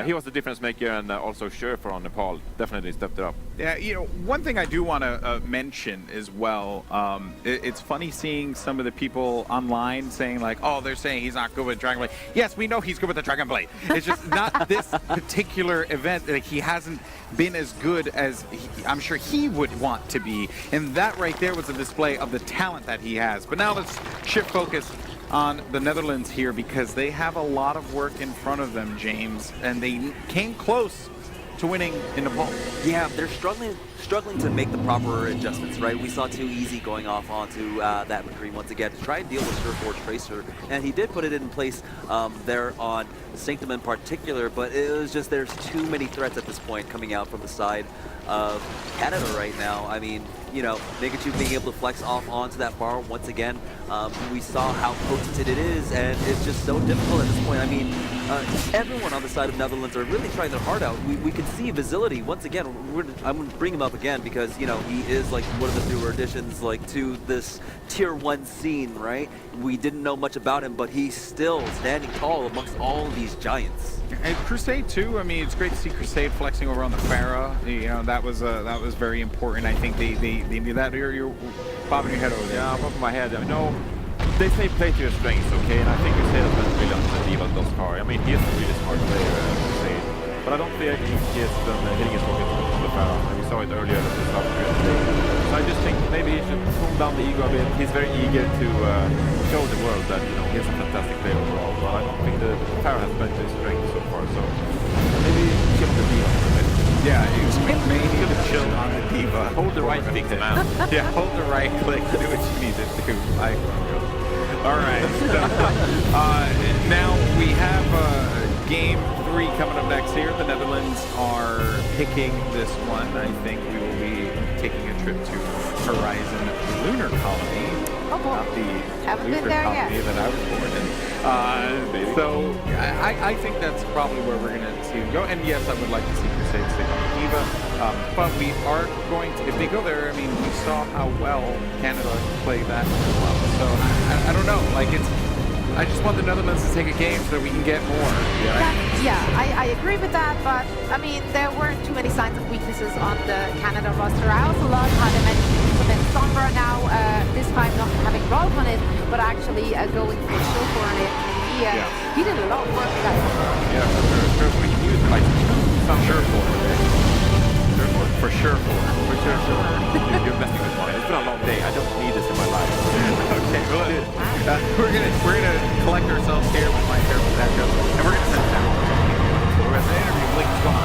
he was the difference maker, and also Sherfer on Nepal definitely stepped it up.
Yeah, you know, one thing I do want to mention as well, it's funny seeing some of the people online saying like, oh, they're saying he's not good with Dragon Blade. Yes, we know he's good with the Dragon Blade. It's just not this particular event. Like, he hasn't been as good as I'm sure he would want to be. And that right there was a display of the talent that he has. But now let's shift focus on the Netherlands here, because they have a lot of work in front of them, James, and they came close to winning in Nepal.
Yeah, they're struggling to make the proper adjustments, right? We saw Too Easy going off onto that McCree once again to try and deal with Surfboard Tracer, and he did put it in place there on Sanctum in particular, but it was just there's too many threats at this point coming out from the side of Canada right now. I mean, you know, Mangachu being able to flex off onto that bar once again. We saw how potent it is, and it's just so difficult at this point. I mean, everyone on the side of Netherlands are really trying their heart out. We can see Vigility once again. I'm going to bring him up again because, you know, he is like one of the newer additions like to this tier 1 scene, right? We didn't know much about him, but he's still standing tall amongst all these giants.
And Crusade too. I mean, it's great to see Crusade flexing over on the Pharah. You know, that was very important. I think they knew that. You're bobbing your head over there.
Yeah, I'm popping my head. I know they say play to your strengths, okay, and I think Crusade has been brilliant on the D.Va thus far. I mean, he is a really smart player, Crusade, but I don't think he has been hitting his pocket on the Pharah. And we saw it earlier this afternoon today. So I just think maybe he should cool down the ego a bit. He's very eager to show the world that, you know, he's a fantastic player overall. But I don't think the Pharah has played to his strength so far. So maybe chill the D.Va for a bit.
Yeah, maybe chill on the D.Va.
Hold the right click, man.
Yeah, hold the right click. Do what you need to do. All right. Now we have game 3 coming up next here. The Netherlands are picking this one. I think we will be taking a trip to Horizon Lunar Colony.
Oh boy.
Not the
Haven't
lunar
been there
colony
yet.
that I was born in. So I think that's probably where we're going to go. And yes, I would like to see Crusade stick on Eva. But we are going to, if they go there, I mean, we saw how well Canada played that as well. So I don't know. Like, I just want the Netherlands to take a game so that we can get more.
I agree with that, but I mean, there weren't too many signs of weaknesses on the Canada roster. I also love how they managed to implement Sombra now, this time not having Rolf on it, but actually going for Chauffeur on it. He did a lot of work, guys.
Yeah, for sure. We can use like some for sure. You're messing with mine. It's been a long day. I don't need this in my life.
Okay, well, we're gonna collect ourselves here with my careful backup, and we're gonna send down. So we're at the interview. Blake, what's going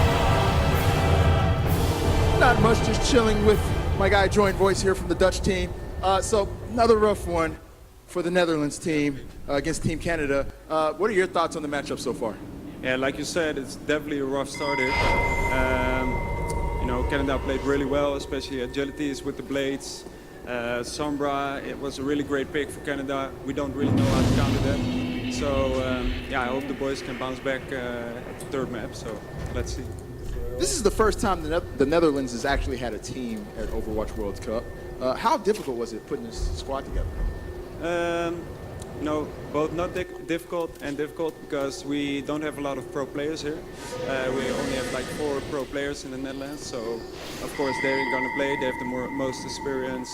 on?
Not much, just chilling with my guy Joint Voice here from the Dutch team. So another rough one for the Netherlands team against Team Canada. What are your thoughts on the matchup so far?
Yeah, like you said, it's definitely a rough start here. You know, Canada played really well, especially agilities with the blades. Sombra, it was a really great pick for Canada. We don't really know how to counter them. So, yeah, I hope the boys can bounce back at the third map, so let's see.
This is the first time the Netherlands has actually had a team at Overwatch World Cup. How difficult was it putting this squad together?
You know, both not difficult and difficult because we don't have a lot of pro players here. We only have like 4 pro players in the Netherlands, so of course they're gonna play. They have the most experience.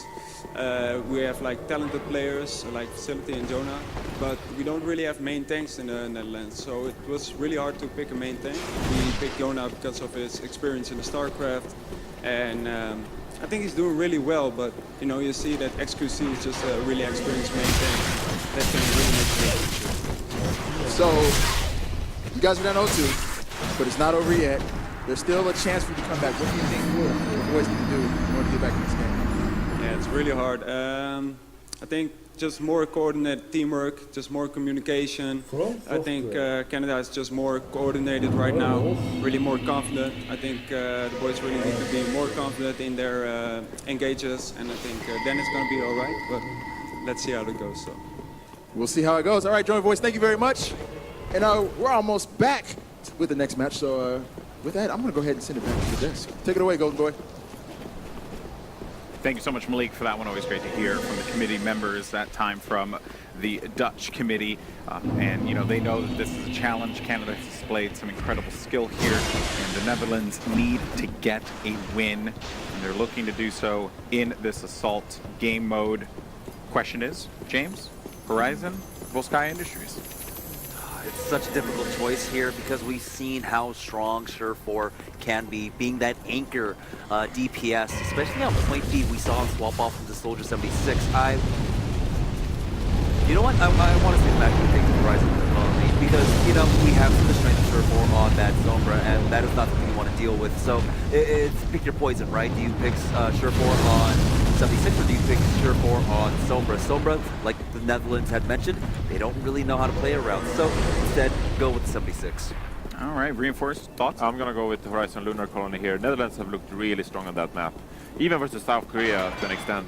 We have like talented players like Facility and Jonah, but we don't really have main tanks in the Netherlands, so it was really hard to pick a main tank. We picked Jonah because of his experience in the StarCraft, and I think he's doing really well, but you know, you see that XQC is just a really experienced main tank that can really make a difference.
So, you guys are down 0-2, but it's not over yet. There's still a chance for you to come back. What do you think the boys need to do in order to get back in this game?
Yeah, it's really hard. I think just more coordinated teamwork, just more communication. I think Canada is just more coordinated right now, really more confident. I think the boys really need to be more confident in their engages, and I think then it's going to be all right, but let's see how it goes. So.
We'll see how it goes. All right, Joint Voice, thank you very much. And we're almost back with the next match, so with that, I'm going to go ahead and send it back to the desk. Take it away, Golden Boy.
Thank you so much, Malik, for that one. Always great to hear from the committee members, that time from the Dutch committee. And, you know, they know that this is a challenge. Canada has displayed some incredible skill here, and the Netherlands need to get a win. And they're looking to do so in this assault game mode. Question is, James, Horizon, Volskaya Industries?
It's such a difficult choice here because we've seen how strong Surefour can be, being that anchor DPS, especially on point B. We saw him swap off into Soldier 76. You know what? I want to say back to take the Horizon because, you know, we have the strength of Surefour on that Sombra, and that is not something you want to deal with. So it's pick your poison, right? Do you pick Surefour on 76 or do you pick Surefour on Sombra? Sombra, like the Netherlands had mentioned, they don't really know how to play around. So instead, go with 76.
All right, reinforced thoughts?
I'm going to go with the Horizon Lunar Colony here. Netherlands have looked really strong on that map. Even versus South Korea to an extent,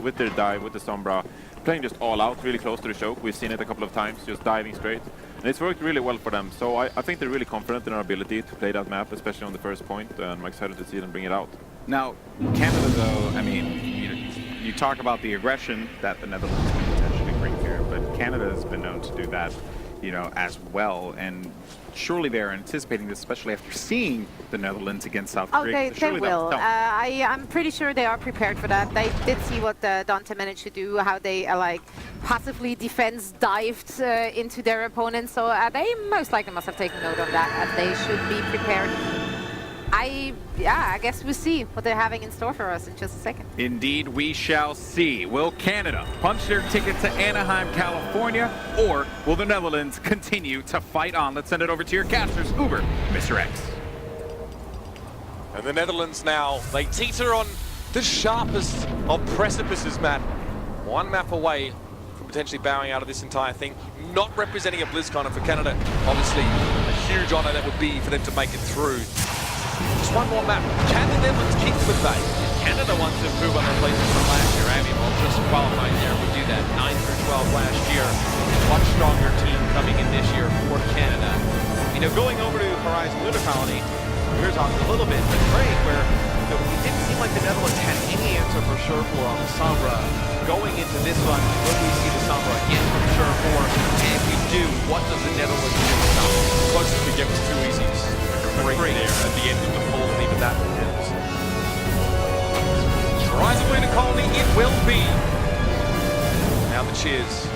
with their dive, with the Sombra, playing just all out, really close to the choke. We've seen it a couple of times, just diving straight. And it's worked really well for them. So I think they're really confident in our ability to play that map, especially on the first point, and I'm excited to see them bring it out.
Now, Canada, though, I mean, you talk about the aggression that the Netherlands can potentially bring here, but Canada has been known to do that, you know, as well. And surely they're anticipating this, especially after seeing the Netherlands against South Korea.
They will. I'm pretty sure they are prepared for that. They did see what Dante managed to do, how they like passively defense dived into their opponents. So they most likely must have taken note of that, and they should be prepared. I guess we'll see what they're having in store for us in just a second.
Indeed, we shall see. Will Canada punch their ticket to Anaheim, California, or will the Netherlands continue to fight on? Let's send it over to your casters, Uber, Mr. X.
And the Netherlands now, they teeter on the sharpest of precipices, Matt. One map away from potentially bowing out of this entire thing. Not representing a BlizzCon, and for Canada, obviously a huge honor that would be for them to make it through. Just one more map. Can the Netherlands keep the Bay?
Canada wants to improve on their places from last year. I mean, well, just qualifying there would do that. 9 through 12 last year. Much stronger team coming in this year for Canada. You know, going over to Horizon Lunar Colony, we were talking a little bit with Craig, where it didn't seem like the Netherlands had any answer for sure for on the Sombra. Going into this one, will we see the Sombra again from sure for? And if we do, what does the Netherlands do to stop it?
Closest we get was 2 easies. Three there at the end of the poll, even that ends. Horizon Lunar Colony, it will be. Now the cheers.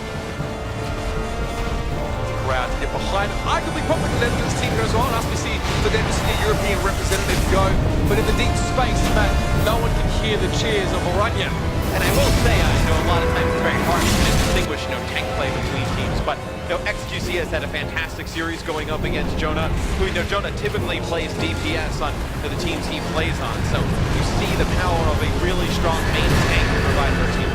Crowd to get behind. Arguably, probably the Netherlands team goes on. Ask me see for them to see a European representative go. But in the deep space, Matt, no one can hear the cheers of Oranje.
And I will say, I know a lot of times it's very hard to distinguish, tank play between teams. But XQC has had a fantastic series going up against Jonah, who Jonah typically plays DPS on the teams he plays on. So you see the power of a really strong main tank to provide for a team.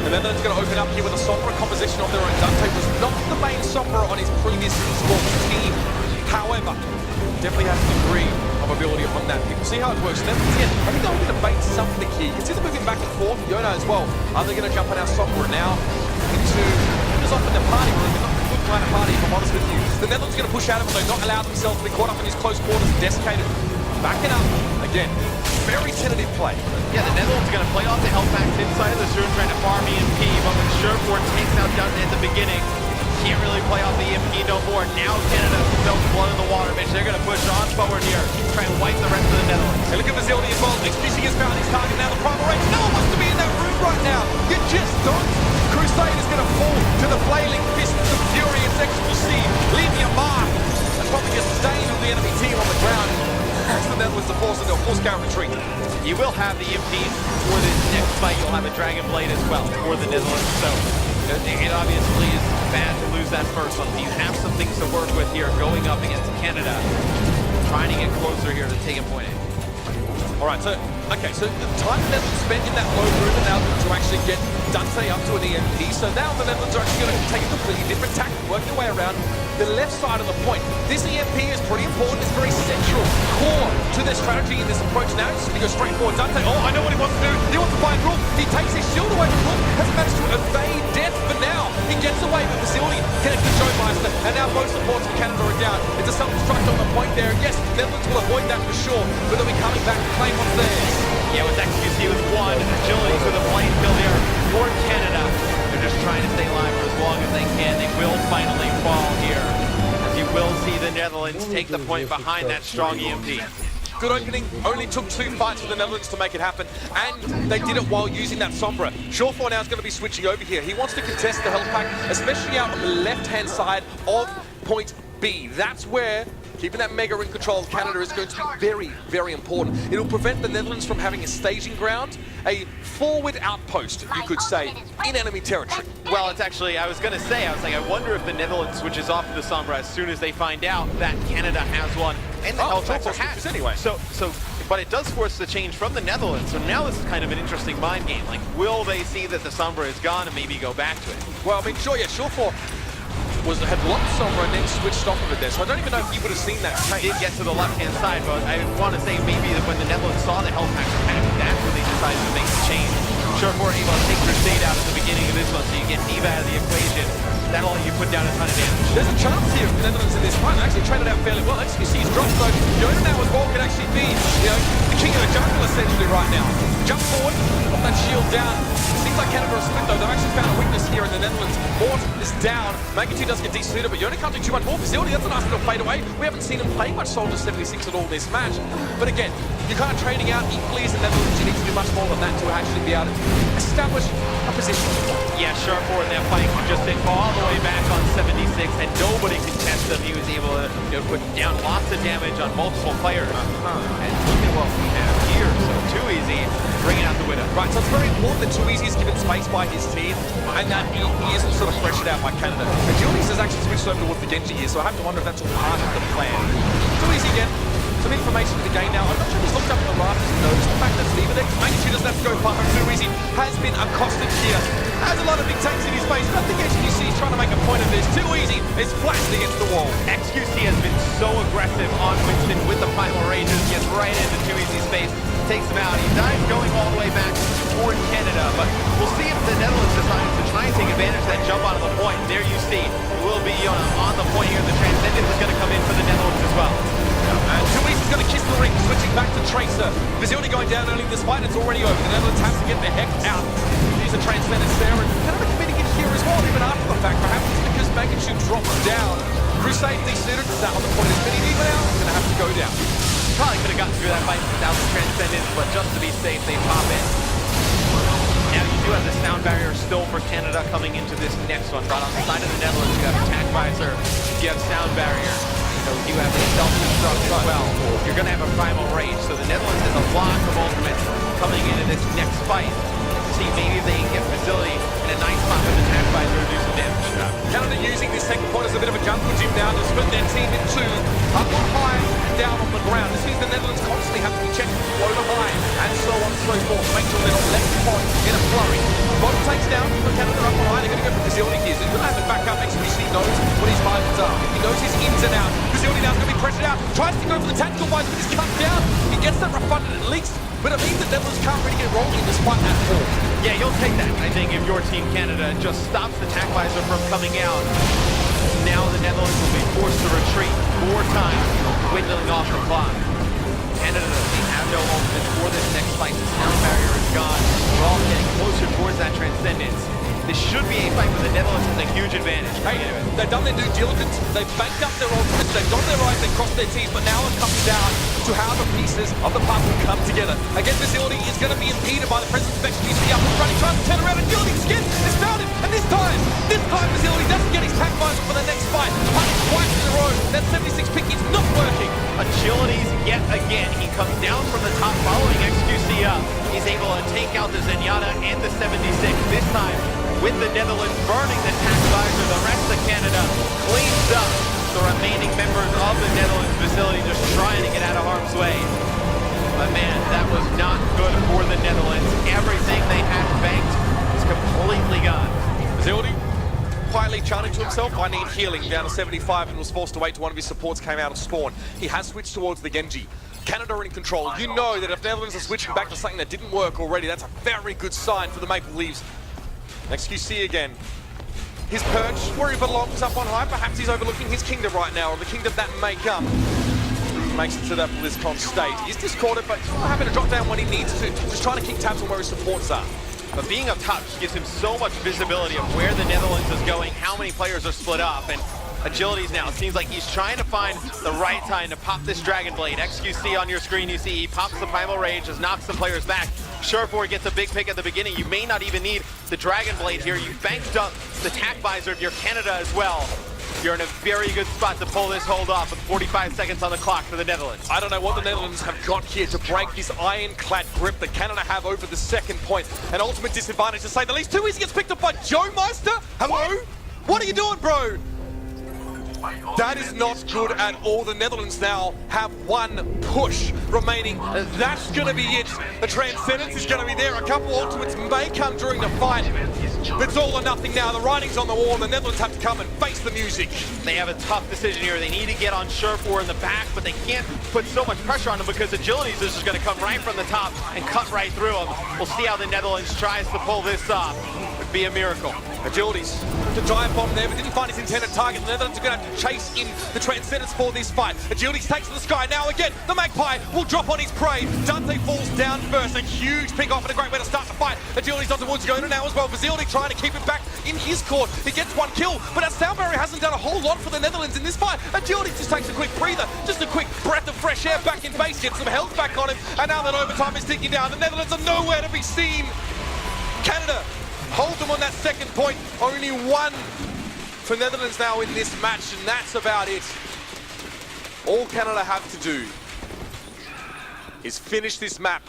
The Netherlands going to open up here with a Sombra composition of their own. Dante was not the main Sombra on his previous esports team. However, definitely has a degree of ability upon that. People see how it works. Netherlands again, I think they're going to bait something here. You can see them moving back and forth. Yona as well. Are they going to jump on our Sombra now into just off in the party room? They're not a good kind of party, if I'm honest with you. The Netherlands going to push out of it, though, not allow themselves to be caught up in these close quarters and desiccated. Backing up again. Very tentative play.
Yeah, the Netherlands are going to play off the health packs inside of this room, trying to farm EMP, but when Sherford takes out Dante at the beginning, can't really play off the EMP no more. Now Canada no blood in the water, Mitch. They're going to push on forward here, try and wipe the rest of the Netherlands.
Hey, look at Facility as well. XQC has found his target now. The primal range. No one wants to be in that room right now. You just don't. Crusade is going to fall to the flailing fists of fury. It's XQC. Leave your mark. That's probably just staying with the enemy team on the ground. That's the Netherlands to force into a full-scale retreat.
You will have the EMP for this next fight. You'll have a Dragon Blade as well for the Netherlands. So it obviously is bad to lose that first one. You have some things to work with here going up against Canada. Trying to get closer here to taking point A.
All right, so the time the Netherlands spent in that low room allowed them to actually get Dante up to an EMP. So now the Netherlands are actually going to take a completely different tactic, working their way around the left side of the point. This EMP is pretty important. It's very central, core to their strategy in this approach. Now he's going to go straight forward. Dante, I know what he wants to do. He wants to find Rook. He takes his shield away from Rook. Hasn't managed to evade death for now. He gets away with Facility, connects to Showmeister, and now both supports for Canada are down. It's a self-destruct on the point there. Yes, Netherlands will avoid that for sure, but they'll be coming back to claim what's theirs.
Yeah, with XQC with one, agility with a plane kill there for Canada. They're just trying to stay alive for as long as they can. They will finally fall here. As you will see the Netherlands take the point behind that strong EMP.
Good opening, only took 2 fights for the Netherlands to make it happen, and they did it while using that Sombra. Shawford now is going to be switching over here. He wants to contest the health pack, especially out on the left-hand side of point B. That's where keeping that Mega in control of Canada is going to be very, very important. It'll prevent the Netherlands from having a staging ground, a forward outpost, you could say, in enemy territory.
Well, it's actually, I was I wonder if the Netherlands switches off the Sombra as soon as they find out that Canada has one, and the health packs are hatched.
Anyway.
But it does force the change from the Netherlands, so now this is kind of an interesting mind game. Like, will they see that the Sombra is gone and maybe go back to it?
Well, I mean, sure, yeah, Shawford had lost Sombra and then switched off of it there, so I don't even know if you would have seen that change.
Did get to the left-hand side, but I want to say maybe that when the Netherlands saw the health packs were hatched, that's when they decided to make the change. Sure, we're able to take Crusade out at the beginning of this one, so you get Eva out of the equation. That'll let you put down a ton of damage.
There's a chance here for the Netherlands in this fight. They actually traded out fairly well. XQC is dropped though. Yona now as well can actually be, the king of the jungle essentially right now. Jump forward, put that shield down. Seems like Canada are split though. They've actually found a weakness here in the Netherlands. Mort is down. Magnitude does get desuited, but Yona can't do too much more. Facility, that's a nice little fade away. We haven't seen him play much Soldier 76 at all this match. But again, you're kind of trading out equally as the Netherlands. You need to do much more than that to actually be able to establish a position.
Yeah, Sharpor in that fight could just hit all the way back on 76, and nobody could test him. He was able to put down lots of damage on multiple players. And look at what we have here. So Too Easy bringing out the winner.
Right, so it's very important that Too Easy is given space by his team, and that he isn't sort of pressured out by Canada. And Julius has actually switched over towards the Genji here, so I have to wonder if that's all part of the plan. Too Easy again. Some information for the game now. I'm not sure if he's looked up in the rafters and noticed the fact that Steve there. Magnitude doesn't have to go far. Too Easy has been accosted here. Has a lot of big tanks in his face, but I think XQC is trying to make a point of this. Too easy, it's flashed against the wall.
XQC has been so aggressive on Winston with the Primal Rages, gets right into Too Easy's face, takes him out. He dies going all the way back toward Canada, but we'll see if the Netherlands decides to try and take advantage of that jump onto the point. There you see, it will be on the point here. The Transcendence is going to come in for the Netherlands as well.
And Too Easy's going to kiss the ring, switching back to Tracer. Vizildi going down early in this fight, it's already over. The Netherlands have to get the heck out. Use the Transcendence there, and Canada committing it here as well, even after the fact. Perhaps it's because Magnitude drops down. Crusade desuited, sat on the point as many even now, going to have to go down.
Probably could have gotten through that fight without the Transcendence, but just to be safe, they pop in. Now you do have the sound barrier still for Canada coming into this next one, but on the side of the Netherlands, you have attack visor, you have sound barrier, you have the self-destruct as well. You're going to have a primal rage, so the Netherlands has a lot of ultimates coming into this next fight. See, maybe if they can get Facility in a nice spot with attack visor to do some damage.
Canada using this second point as a bit of a jungle gym now to split their team in two. Up on high, down on the ground. This means the Netherlands constantly have to be checking low to high, and so on and so forth. Make sure they're not left point in a flurry. Bottom takes down, but Canada up on high. They're going to go for Facility here. So he's going to have it back up next to he knows what his targets are. He knows his ins and outs. Facility now is going to be pressured out. Tries to go for the tactical visor, but he's cut down. He gets that refunded at least, but it means the Netherlands can't really get rolling in this fight at all.
Yeah, you'll take that, I think, if your Team Canada just stops the attack visor from coming out. Now the Netherlands will be forced to retreat 4 times, dwindling off the clock. Canada, they have no ultimate for this next fight. The sound barrier is gone. We're all getting closer towards that Transcendence. This should be a fight where the Netherlands has a huge advantage.
Hey, they've done their due diligence, they've banked up their ultimates, they've done their right, they've crossed their teeth, but now it comes down to how the pieces of the puzzle come together. Again, Facility is going to be impeded by the presence of XQC up and running, trying to turn around, and Gilding Skin has found him, and this time Facility doesn't get his tack visor for the next fight. Punting twice in a row, that 76 pick is not working.
Agilities yet again. He comes down from the top following XQC up. He's able to take out the Zenyatta and the 76. This time, with the Netherlands burning the tack visor, the rest of Canada cleans up the remaining members of the Netherlands facility, just trying to get out of harm's way. But man, that was not good for the Netherlands. Everything they had banked is completely gone.
Facility quietly chanting to himself, I need healing, down to 75, and was forced to wait till one of his supports came out of spawn. He has switched towards the Genji. Canada are in control. You know that if Netherlands are switching back to something that didn't work already, that's a very good sign for the Maple Leafs. XQC again. His perch, where he belongs, up on high. Perhaps he's overlooking his kingdom right now, or the kingdom that may come. Makes it to that BlizzCon state. He's discorded, but he's not having to drop down when he needs to. Just trying to keep tabs on where his supports are.
But being up top just gives him so much visibility of where the Netherlands is going, how many players are split up, and Agilities now. It seems like he's trying to find the right time to pop this Dragon Blade. XQC on your screen, you see he pops the Primal Rage, just knocks some players back. Surefour gets a big pick at the beginning. You may not even need the Dragon Blade here. You banked up the tack visor of your Canada as well. You're in a very good spot to pull this hold off with 45 seconds on the clock for the Netherlands.
I don't know what the Netherlands have got here to break this ironclad grip that Canada have over the second point. An ultimate disadvantage to say the least. Too Easy gets picked up by Joe Meister. Hello? What are you doing, bro? That is not good at all. The Netherlands now have one push remaining. That's going to be it. The Transcendence is going to be there. A couple ultimates may come during the fight. It's all or nothing now. The writing's on the wall. The Netherlands have to come and face the music.
They have a tough decision here. They need to get on Surefour in the back, but they can't put so much pressure on him because Agilities is just going to come right from the top and cut right through him. We'll see how the Netherlands tries to pull this off. It would be a miracle.
Agilities to dive bomb there, but didn't find his intended target. The Netherlands are going to have to chase in the Transcendence for this fight. Agilities takes to the sky. Now again, the Magpie will drop on his prey. Dante falls down first. A huge pick off and a great way to start the fight. Agilities on towards Yona now as well. Vizildi trying to keep it back in his court. He gets one kill, but that sound barrier hasn't done a whole lot for the Netherlands in this fight. Agilities just takes a quick breather, just a quick breath of fresh air back in base, gets some health back on him, and now that overtime is ticking down. The Netherlands are nowhere to be seen. Canada hold them on that second point. Only one for Netherlands now in this match, and that's about it. All Canada have to do is finish this map,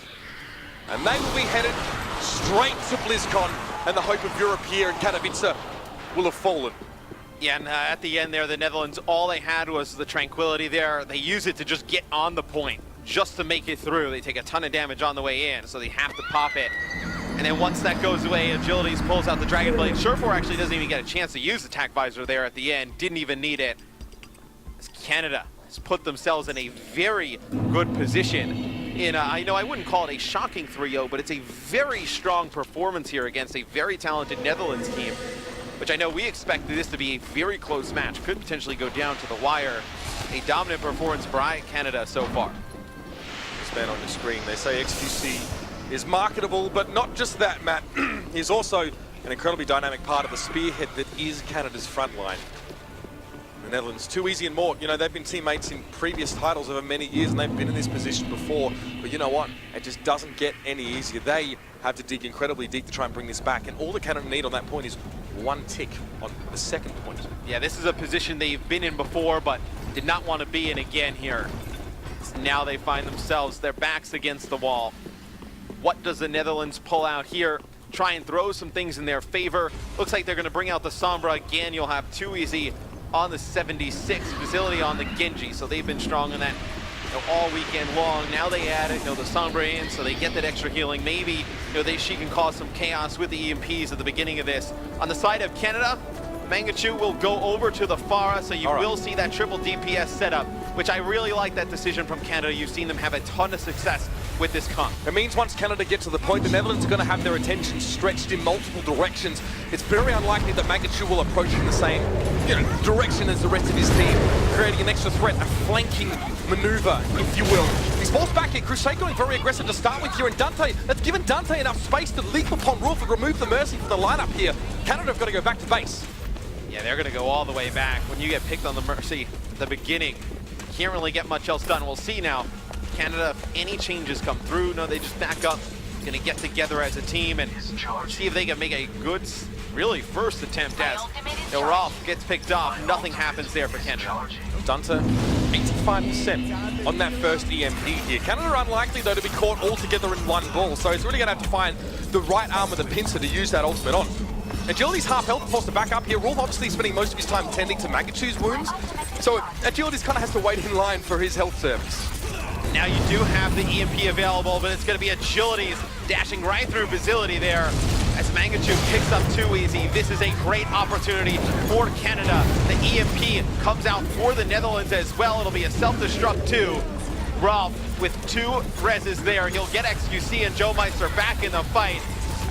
and they will be headed straight to BlizzCon, and the hope of Europe here in Katowice will have fallen.
Yeah, and at the end there, the Netherlands, all they had was the tranquility there. They use it to just get on the point, just to make it through. They take a ton of damage on the way in, so they have to pop it. And then once that goes away, Agilities pulls out the Dragon Blade. Surefour actually doesn't even get a chance to use the Attack Visor there at the end. Didn't even need it. As Canada has put themselves in a very good position. I know I wouldn't call it a shocking 3-0, but it's a very strong performance here against a very talented Netherlands team, which I know we expected this to be a very close match. Could potentially go down to the wire. A dominant performance by Canada so far.
This man on the screen, they say XQC is marketable, but not just that, Matt. He's also an incredibly dynamic part of the spearhead that is Canada's front line. The Netherlands, too easy and more. You know, they've been teammates in previous titles over many years, and they've been in this position before. But you know what? It just doesn't get any easier. They have to dig incredibly deep to try and bring this back, and all the Canada need on that point is one tick on the second point.
Yeah, this is a position they've been in before, but did not want to be in again here. So now they find themselves, their backs against the wall. What does the Netherlands pull out here? Try and throw some things in their favor. Looks like they're going to bring out the Sombra again. You'll have Too Easy on the 76, Facility on the Genji, so they've been strong on that all weekend long. Now they add it, the Sombra in, so they get that extra healing. Maybe she can cause some chaos with the EMPs at the beginning of this. On the side of Canada, Mangachu will go over to the Pharah, so you will see that triple DPS setup, which I really like that decision from Canada. You've seen them have a ton of success with this comp.
It means once Canada get to the point, the Netherlands are going to have their attention stretched in multiple directions. It's very unlikely that Mangachu will approach in the same direction as the rest of his team, creating an extra threat, a flanking maneuver, if you will. He's forced back here. Crusade going very aggressive to start with here, and Dante, that's given Dante enough space to leap upon Roof and remove the Mercy from the lineup here. Canada have got to go back to base.
Yeah, they're going to go all the way back. When you get picked on the Mercy at the beginning, can't really get much else done. We'll see now. Canada, if any changes come through, no, they just back up. Going to get together as a team and see if they can make a good, really first attempt as Ralph gets picked off. Nothing happens there for Canada.
Dante, 85% on that first EMP here. Canada are unlikely, though, to be caught all together in one ball, so it's really going to have to find the right arm of the pincer to use that ultimate on. Agility's half health, forced to back up here. Rolf obviously spending most of his time tending to Mangachu's wounds, so Agility's kind of has to wait in line for his health service.
Now you do have the EMP available, but it's going to be Agility's dashing right through Facility there as Mangachu picks up Too Easy. This is a great opportunity for Canada. The EMP comes out for the Netherlands as well. It'll be a self-destruct too. Ralph with 2 reses there. He'll get XQC and Joe Meister back in the fight.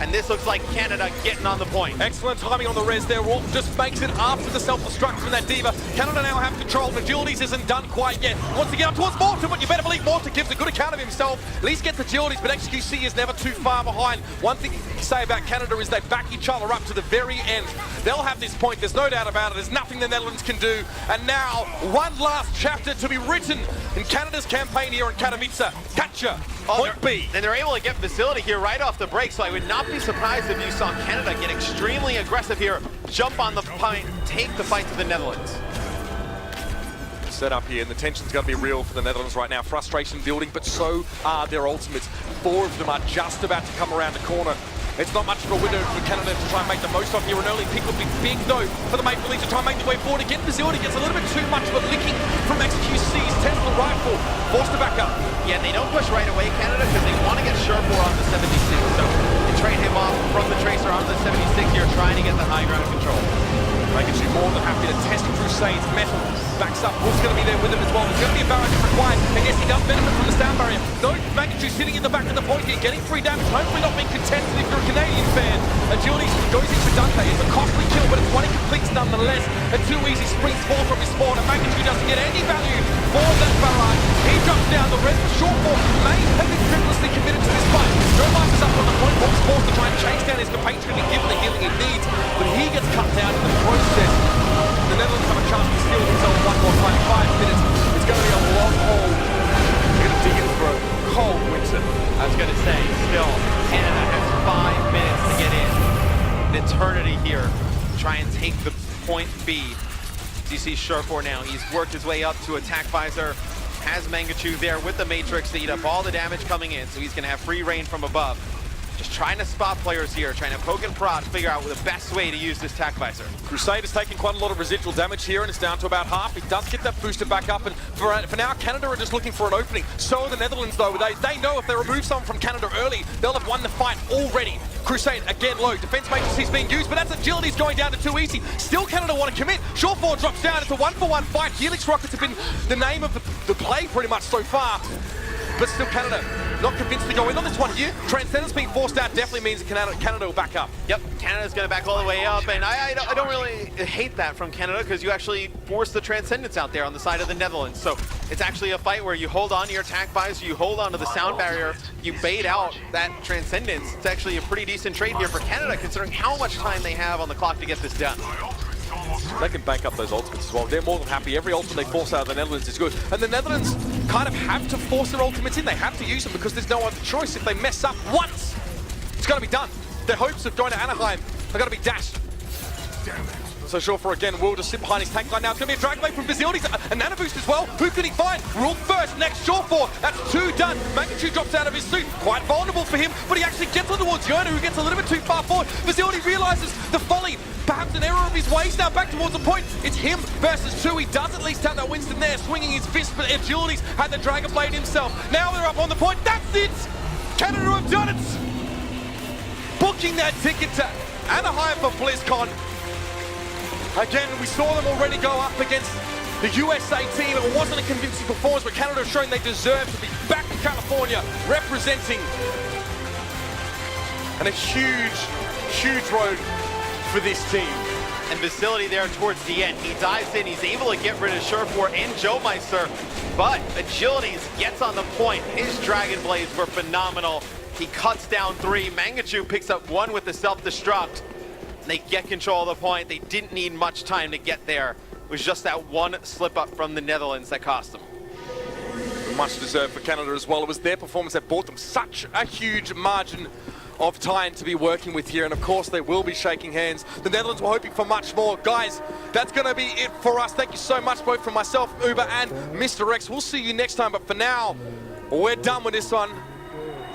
And this looks like Canada getting on the point.
Excellent timing on the res there. Wolf just makes it after the self-destruct from that Diva. Canada now have control. Agilities isn't done quite yet. Wants to get up towards Morton, but you better believe Morton gives a good account of himself. At least gets Agilities, but XQC is never too far behind. One thing you can say about Canada is they back each other up to the very end. They'll have this point, there's no doubt about it. There's nothing the Netherlands can do. And now, one last chapter to be written in Canada's campaign here in Katowice. Catcher. Point B.
And they're able to get Facility here right off the break, so I would not be surprised if you saw Canada get extremely aggressive here, jump on the point, take the fight to the Netherlands.
Set up here, and the tension's going to be real for the Netherlands right now. Frustration building, but so are their ultimates. 4 of them are just about to come around the corner. It's not much of a window for Canada to try and make the most of here. An early pick would be big, though, for the Maple Leafs to try and make the way forward. Again, Facility gets a little bit too much of a licking from XQC's tentacle rifle. Forced to back up.
Yeah, they don't push right away, Canada, because they want to get Surefour on the 76. So they trade him off from the Tracer onto the 76 here, trying to get the high ground control.
Mangachu more than happy to test Crusade's metal. Backs up. Wolf's going to be there with him as well. There's going to be a barrage required. And yes, he does benefit from the sound barrier. No, Mangachu sitting in the back of the point here, getting free damage. Hopefully not being contested if you're a Canadian fan. Agility goes into Dante. It's a costly kill, but it's one he completes nonetheless. And Too Easy springs forth from his spawn, and Mangachu doesn't get any value for that barrage. He drops down. The rest of Surefour may have been frivolously committed to this fight. Joe Meister's up on the point. Wolf's forced to try and chase down his compatriot and give him the healing he needs, but he gets cut down in the process. The Netherlands have a chance to steal themselves one more time. 5 minutes. It's going to be a long haul. They're going to dig in for a cold winter.
I was going to say, still, Canada has 5 minutes to get in. An eternity here to try and take the point B. As you see Surefour now, he's worked his way up to Attack Visor. Has Mangachu there with the Matrix to eat up all the damage coming in, so he's going to have free reign from above. Just trying to spot players here, trying to poke and prod, figure out the best way to use this tac visor.
Crusader's taking quite a lot of residual damage here, and it's down to about half. He does get that booster back up, and for now, Canada are just looking for an opening. So are the Netherlands, though. They know if they remove someone from Canada early, they'll have won the fight already. Crusade, again, low. Defense matrix is being used, but that's agility's going down to too easy. Still Canada want to commit. Short-4 drops down. It's a 1-for-1 fight. Helix Rockets have been the name of the play pretty much so far. But still Canada not convinced to go in on this one here. Transcendence being forced out definitely means that Canada will back up.
Yep, Canada's going to back all the way up, and I don't really hate that from Canada because you actually force the Transcendence out there on the side of the Netherlands. So it's actually a fight where you hold on to your attack visor, you hold on to the sound barrier, you bait out that Transcendence. It's actually a pretty decent trade here for Canada considering how much time they have on the clock to get this done.
They can bank up those ultimates as well. They're more than happy. Every ultimate they force out of the Netherlands is good. And the Netherlands kind of have to force their ultimates in. They have to use them because there's no other choice. If they mess up once, it's got to be done. Their hopes of going to Anaheim are going to be dashed. So Short-4 again will just sit behind his tank line now. It's going to be a Dragon Blade from Facilities, a Nano Boost as well. Who can he find? Rule first, next Short-4. That's 2 done. Magnitude drops out of his suit. Quite vulnerable for him, but he actually gets on towards Yona, who gets a little bit too far forward. Facility realizes the folly, perhaps an error of his ways now back towards the point. It's him versus 2. He does at least have that Winston there, swinging his fist, but Agility's had the Dragon Blade himself. Now they're up on the point. That's it! Canada have done it! Booking that ticket to Anaheim for BlizzCon. Again, we saw them already go up against the USA team. It wasn't a convincing performance, but Canada have shown they deserve to be back in California representing. And a huge, huge road for this team.
And Facility there towards the end. He dives in, he's able to get rid of Short-4 and Joe Meister, but Agilities gets on the point. His Dragon Blades were phenomenal. He cuts down 3. Mangachu picks up 1 with the self-destruct. They get control of the point. They didn't need much time to get there. It was just that 1 slip up from the Netherlands that cost them.
Much deserved for Canada as well. It was their performance that brought them such a huge margin of time to be working with here, and of course they will be shaking hands. The Netherlands were hoping for much more. Guys, that's going to be it for us. Thank you so much, both from myself, Uber, and Mr. Rex. We'll see you next time, but for now, we're done with this one.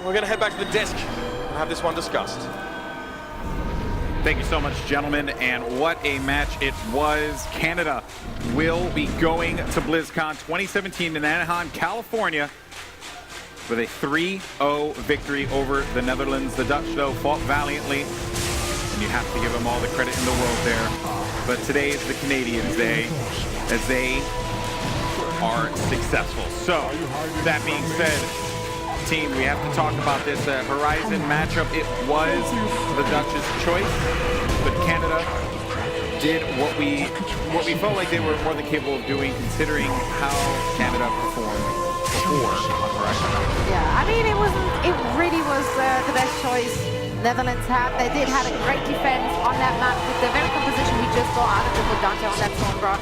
We're going to head back to the desk and have this one discussed.
Thank you so much, gentlemen, and what a match it was. Canada will be going to BlizzCon 2017 in Anaheim, California, with a 3-0 victory over the Netherlands. The Dutch, though, fought valiantly, and you have to give them all the credit in the world there. But today is the Canadians' day, as they are successful. So, that being said, team, we have to talk about this Horizon matchup. It was the Dutch's choice, but Canada did what we felt like they were more than capable of doing, considering how Canada performed before on Horizon.
Yeah, I mean, it really was the best choice Netherlands had. They did have a great defense on that map with the very composition we just saw out of the Dante on that Sombra.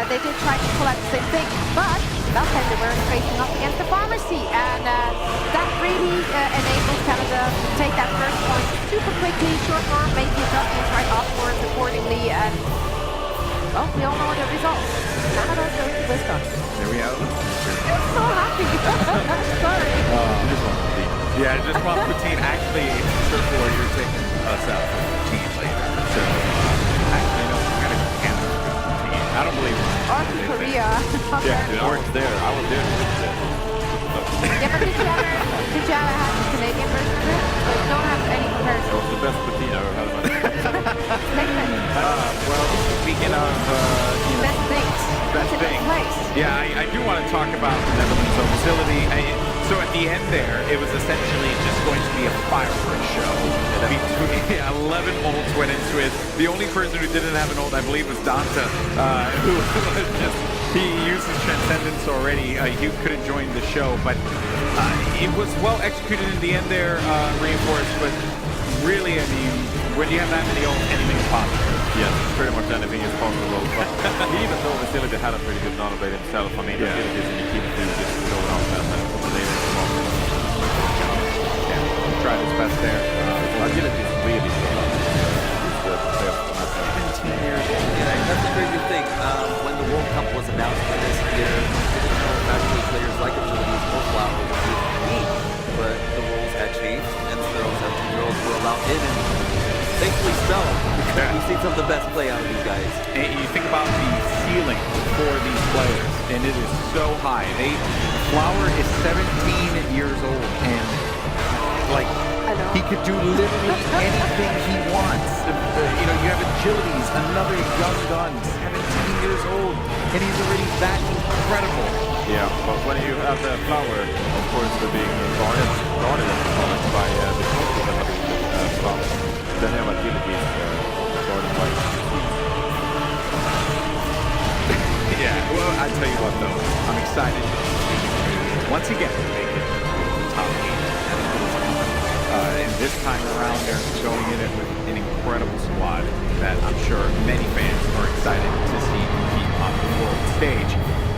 They did try to pull out the same thing, but that time they were facing up against the Pharmacy, and that really enabled Canada to take that first point super quickly. Short-4 made the adjustments right afterwards accordingly, and well, we all know the results. Canada's going to BlizzCon.
There we have it.
I'm so happy. Sorry.
Yeah, just while Poutine, actually, Short-4, you're taking us out for Poutine later. So, actually, no, we're going to go to Canada for Poutine. I don't believe it.
Or to Korea.
Yeah, dude, I was there. I was there.
Yeah, but did you ever have the Canadian version of it? Like, don't have any comparison.
It was the best poutine I ever had in my life.
Well, speaking of, you know,
Best things.
best things.
Place.
Yeah, I do want to talk about the Netherlands facility. So at the end there, it was essentially just going to be a fireworks show. Between 11 ults went into it. The only person who didn't have an ult, I believe, was Dante, who was just, he used his Transcendence already. He couldn't join the show, but it was well executed in the end there, Reinforced, but really, I mean, when you have that many ults, anything is possible.
Yes, pretty much anything is possible. But even though Facility had a pretty good nano blade himself, I mean, Facilities in the keep to just going out and
Tried his best there.
Agility is really strong.
Yeah, that's the crazy thing. When the World Cup was announced for this year, actually players like Agility Full Flower would be, but the rules had changed and the throws have route in, and thankfully so, because we've seen some of the best play out of these guys.
And you think about the ceiling for these players, and it is so high. Flower is 17 years old, and like he could do literally anything he wants. You know, you have agilities, another young gun, 17 years old, and he's already that incredible.
Yeah, but when you have the Flower, of course, they're being guarded at the moment by the people that have Flower. Then you have agilities guarded by
Yeah, well, I tell you what though, I'm excited once again to make it to the top 8. And this time around, they're going in it with an incredible squad that I'm sure many fans are excited to see compete on the world stage.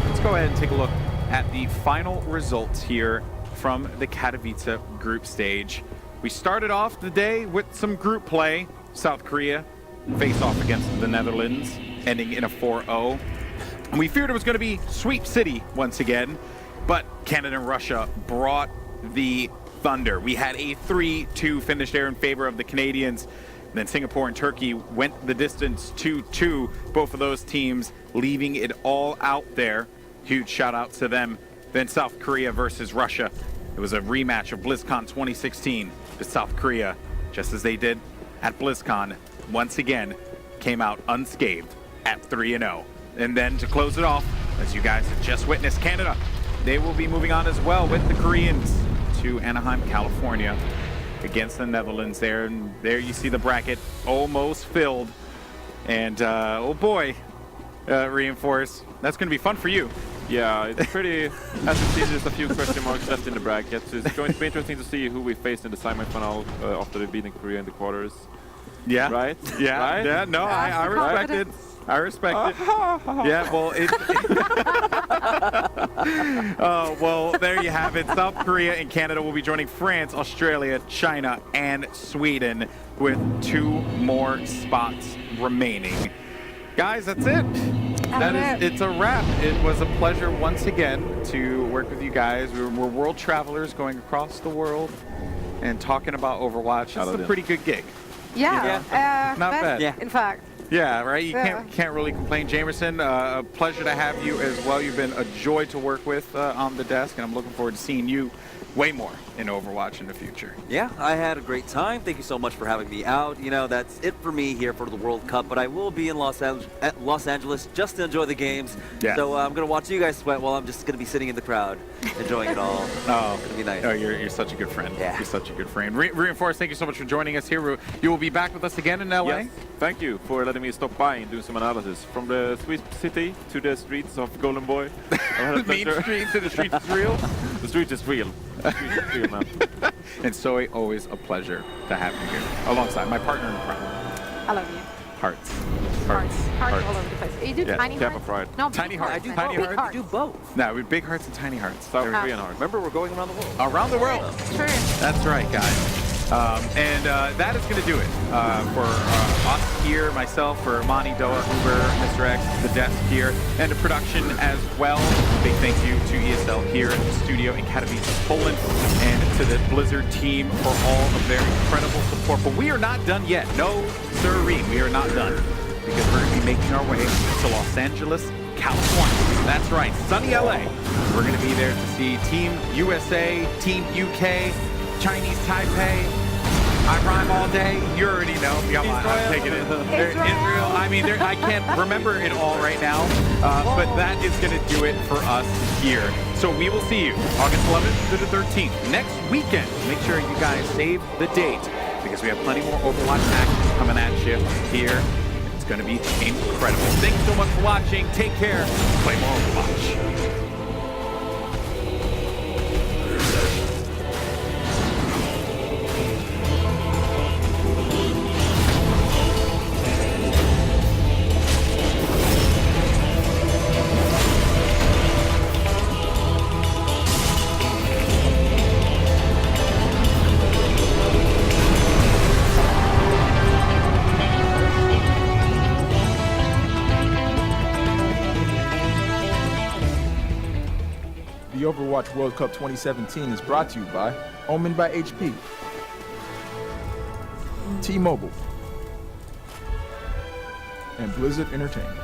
Let's go ahead and take a look at the final results here from the Katowice group stage. We started off the day with some group play. South Korea face off against the Netherlands, ending in a 4-0. And we feared it was going to be Sweep City once again, but Canada and Russia brought the thunder. We had a 3-2 finish there in favor of the Canadians. And then Singapore and Turkey went the distance 2-2. Both of those teams leaving it all out there. Huge shout out to them. Then South Korea versus Russia. It was a rematch of BlizzCon 2016. But South Korea, just as they did at BlizzCon, once again came out unscathed at 3-0. And then to close it off, as you guys have just witnessed, Canada, they will be moving on as well with the Koreans to Anaheim, California against the Netherlands there. And there you see the bracket almost filled. And oh boy, Reinforce, that's going to be fun for you.
Yeah, it's pretty, as you see, there's a few question marks left in the bracket. So it's going to be interesting to see who we face in the semifinal after they beating Korea in the quarters.
Yeah.
Right?
Yeah.
Right?
Yeah. No, I respect it. I respect it. Yeah, well, well, there you have it. South Korea and Canada will be joining France, Australia, China, and Sweden with 2 more spots remaining. Guys, that's it. It's a wrap. It was a pleasure once again to work with you guys. We're world travelers going across the world and talking about Overwatch. This is a pretty good gig.
Yeah,
not bad.
Yeah. In fact.
Yeah, right? You can't really complain. Jamerson, a pleasure to have you as well. You've been a joy to work with on the desk, and I'm looking forward to seeing you way more in Overwatch in the future.
Yeah, I had a great time. Thank you so much for having me out. You know, that's it for me here for the World Cup, but I will be in Los Angeles just to enjoy the games.
Yeah.
So I'm going to watch you guys sweat while I'm just going to be sitting in the crowd, enjoying it all.
Oh,
it's going to be nice.
Oh, you're such a good friend.
Yeah.
You're such a good friend. Reinforce, thank you so much for joining us here. You will be back with us again in LA?
Yes. Thank you for letting me stop by and do some analysis. From the Swiss city to the streets of Golden Boy.
The main street to the street is real?
The street is real. The street is real, man.
And so always a pleasure to have you here alongside my partner in crime.
I love you.
Hearts.
Hearts all over the place. You do tiny
Kappa
hearts?
Pride.
No,
Tiny hearts.
I do
Tiny
both.
hearts.
I do both.
No, with big hearts and tiny hearts.
South Korean hearts. Remember, we're going around the world.
Around the world.
True.
That's right, guys. And that is going to do it for us here, myself, for Monty, Doa, Uber, Mr. X, the desk here, and the production as well. Big thank you to ESL here in the studio in Katowice, Poland, and to the Blizzard team for all of their incredible support. But we are not done yet. No, sirree, we are not done, because we're going to be making our way to Los Angeles, California. That's right, sunny LA. We're going to be there to see Team USA, Team UK, Chinese Taipei. I rhyme all day. You already know. Come on, I'm taking it. Israel. I mean, I can't remember it all right now, but that is going to do it for us here. So we will see you August 11th to the 13th next weekend. Make sure you guys save the date, because we have plenty more Overwatch action coming at you here. It's going to be incredible. Thanks so much for watching. Take care. Play more Overwatch.
The Overwatch World Cup 2017 is brought to you by Omen by HP. T-Mobile, and Blizzard Entertainment.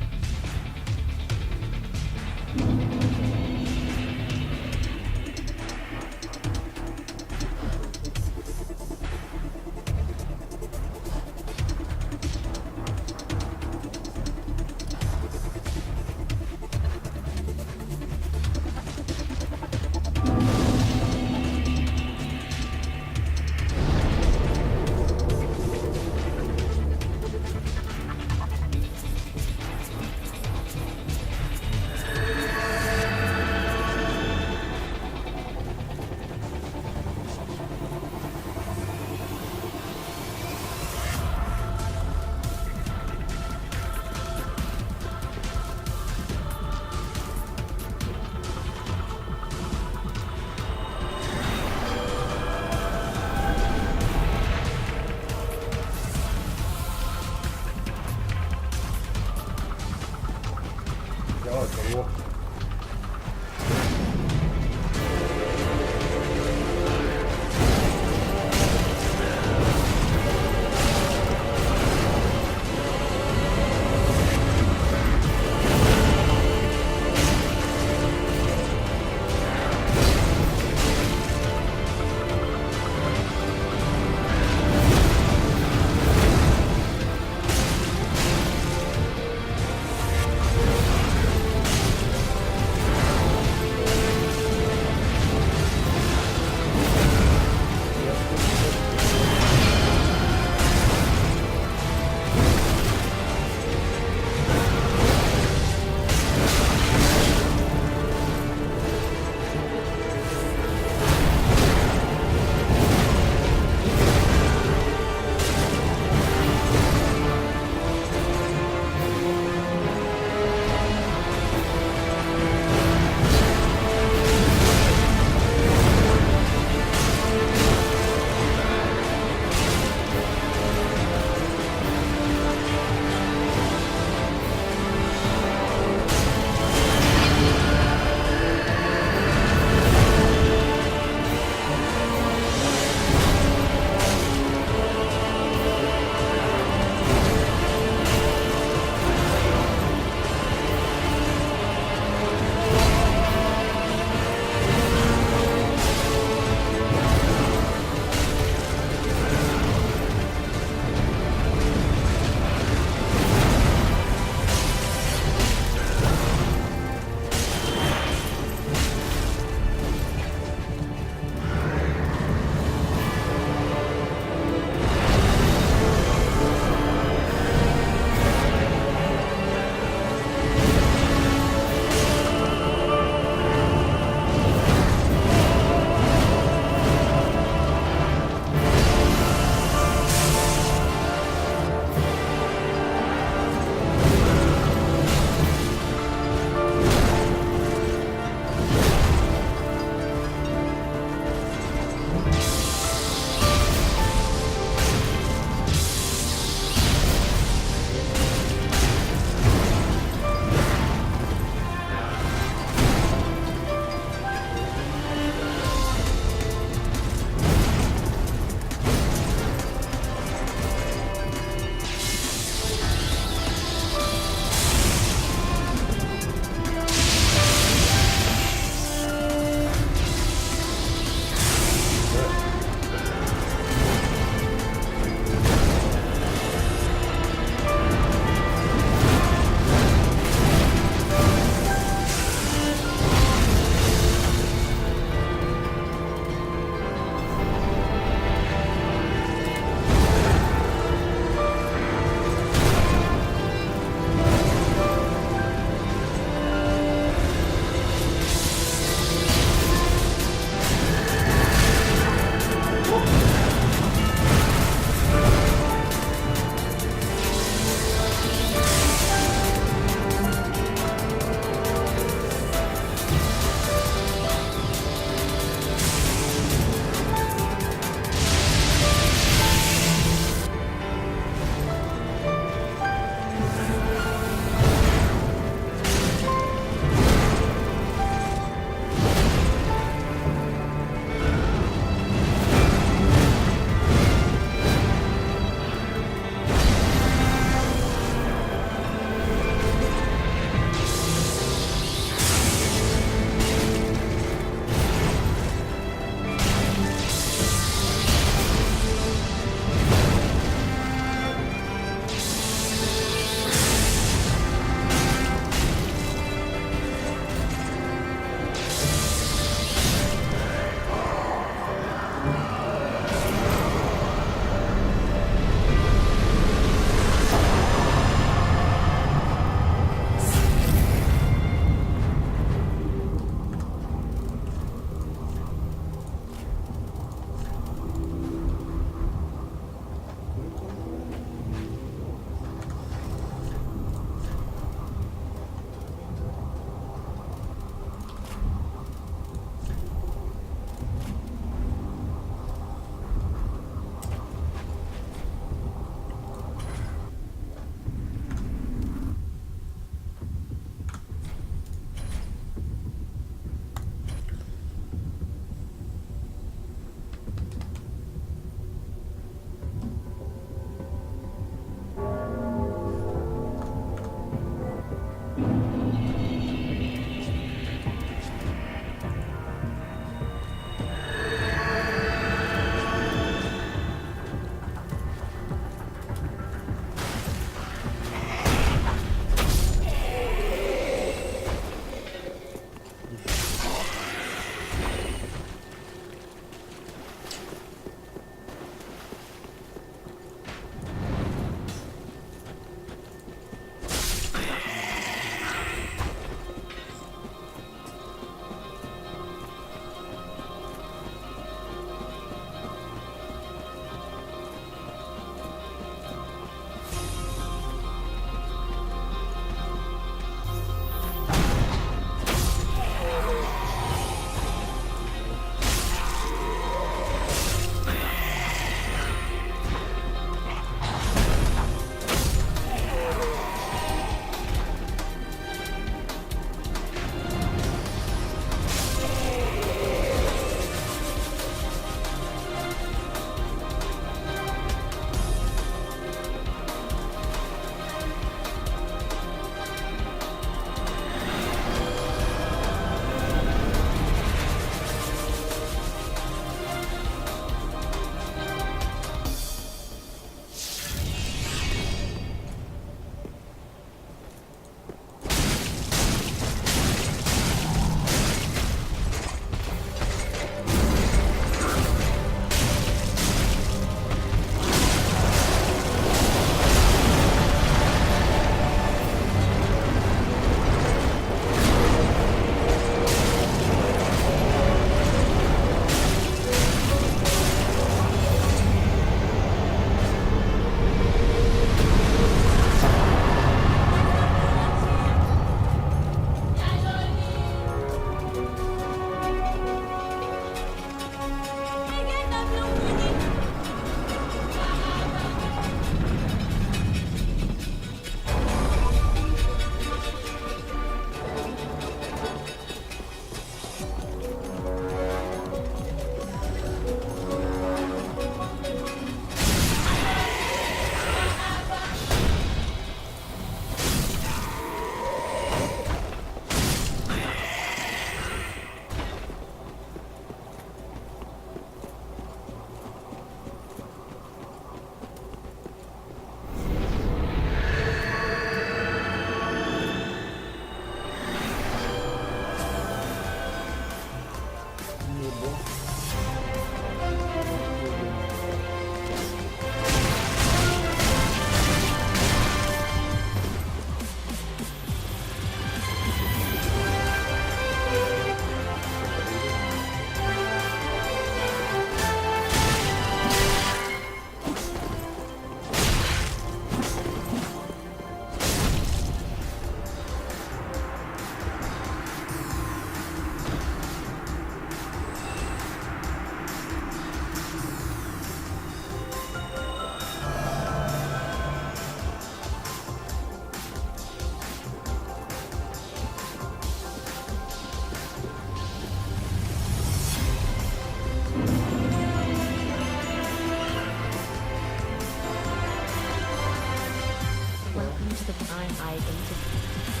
most of the time I aim to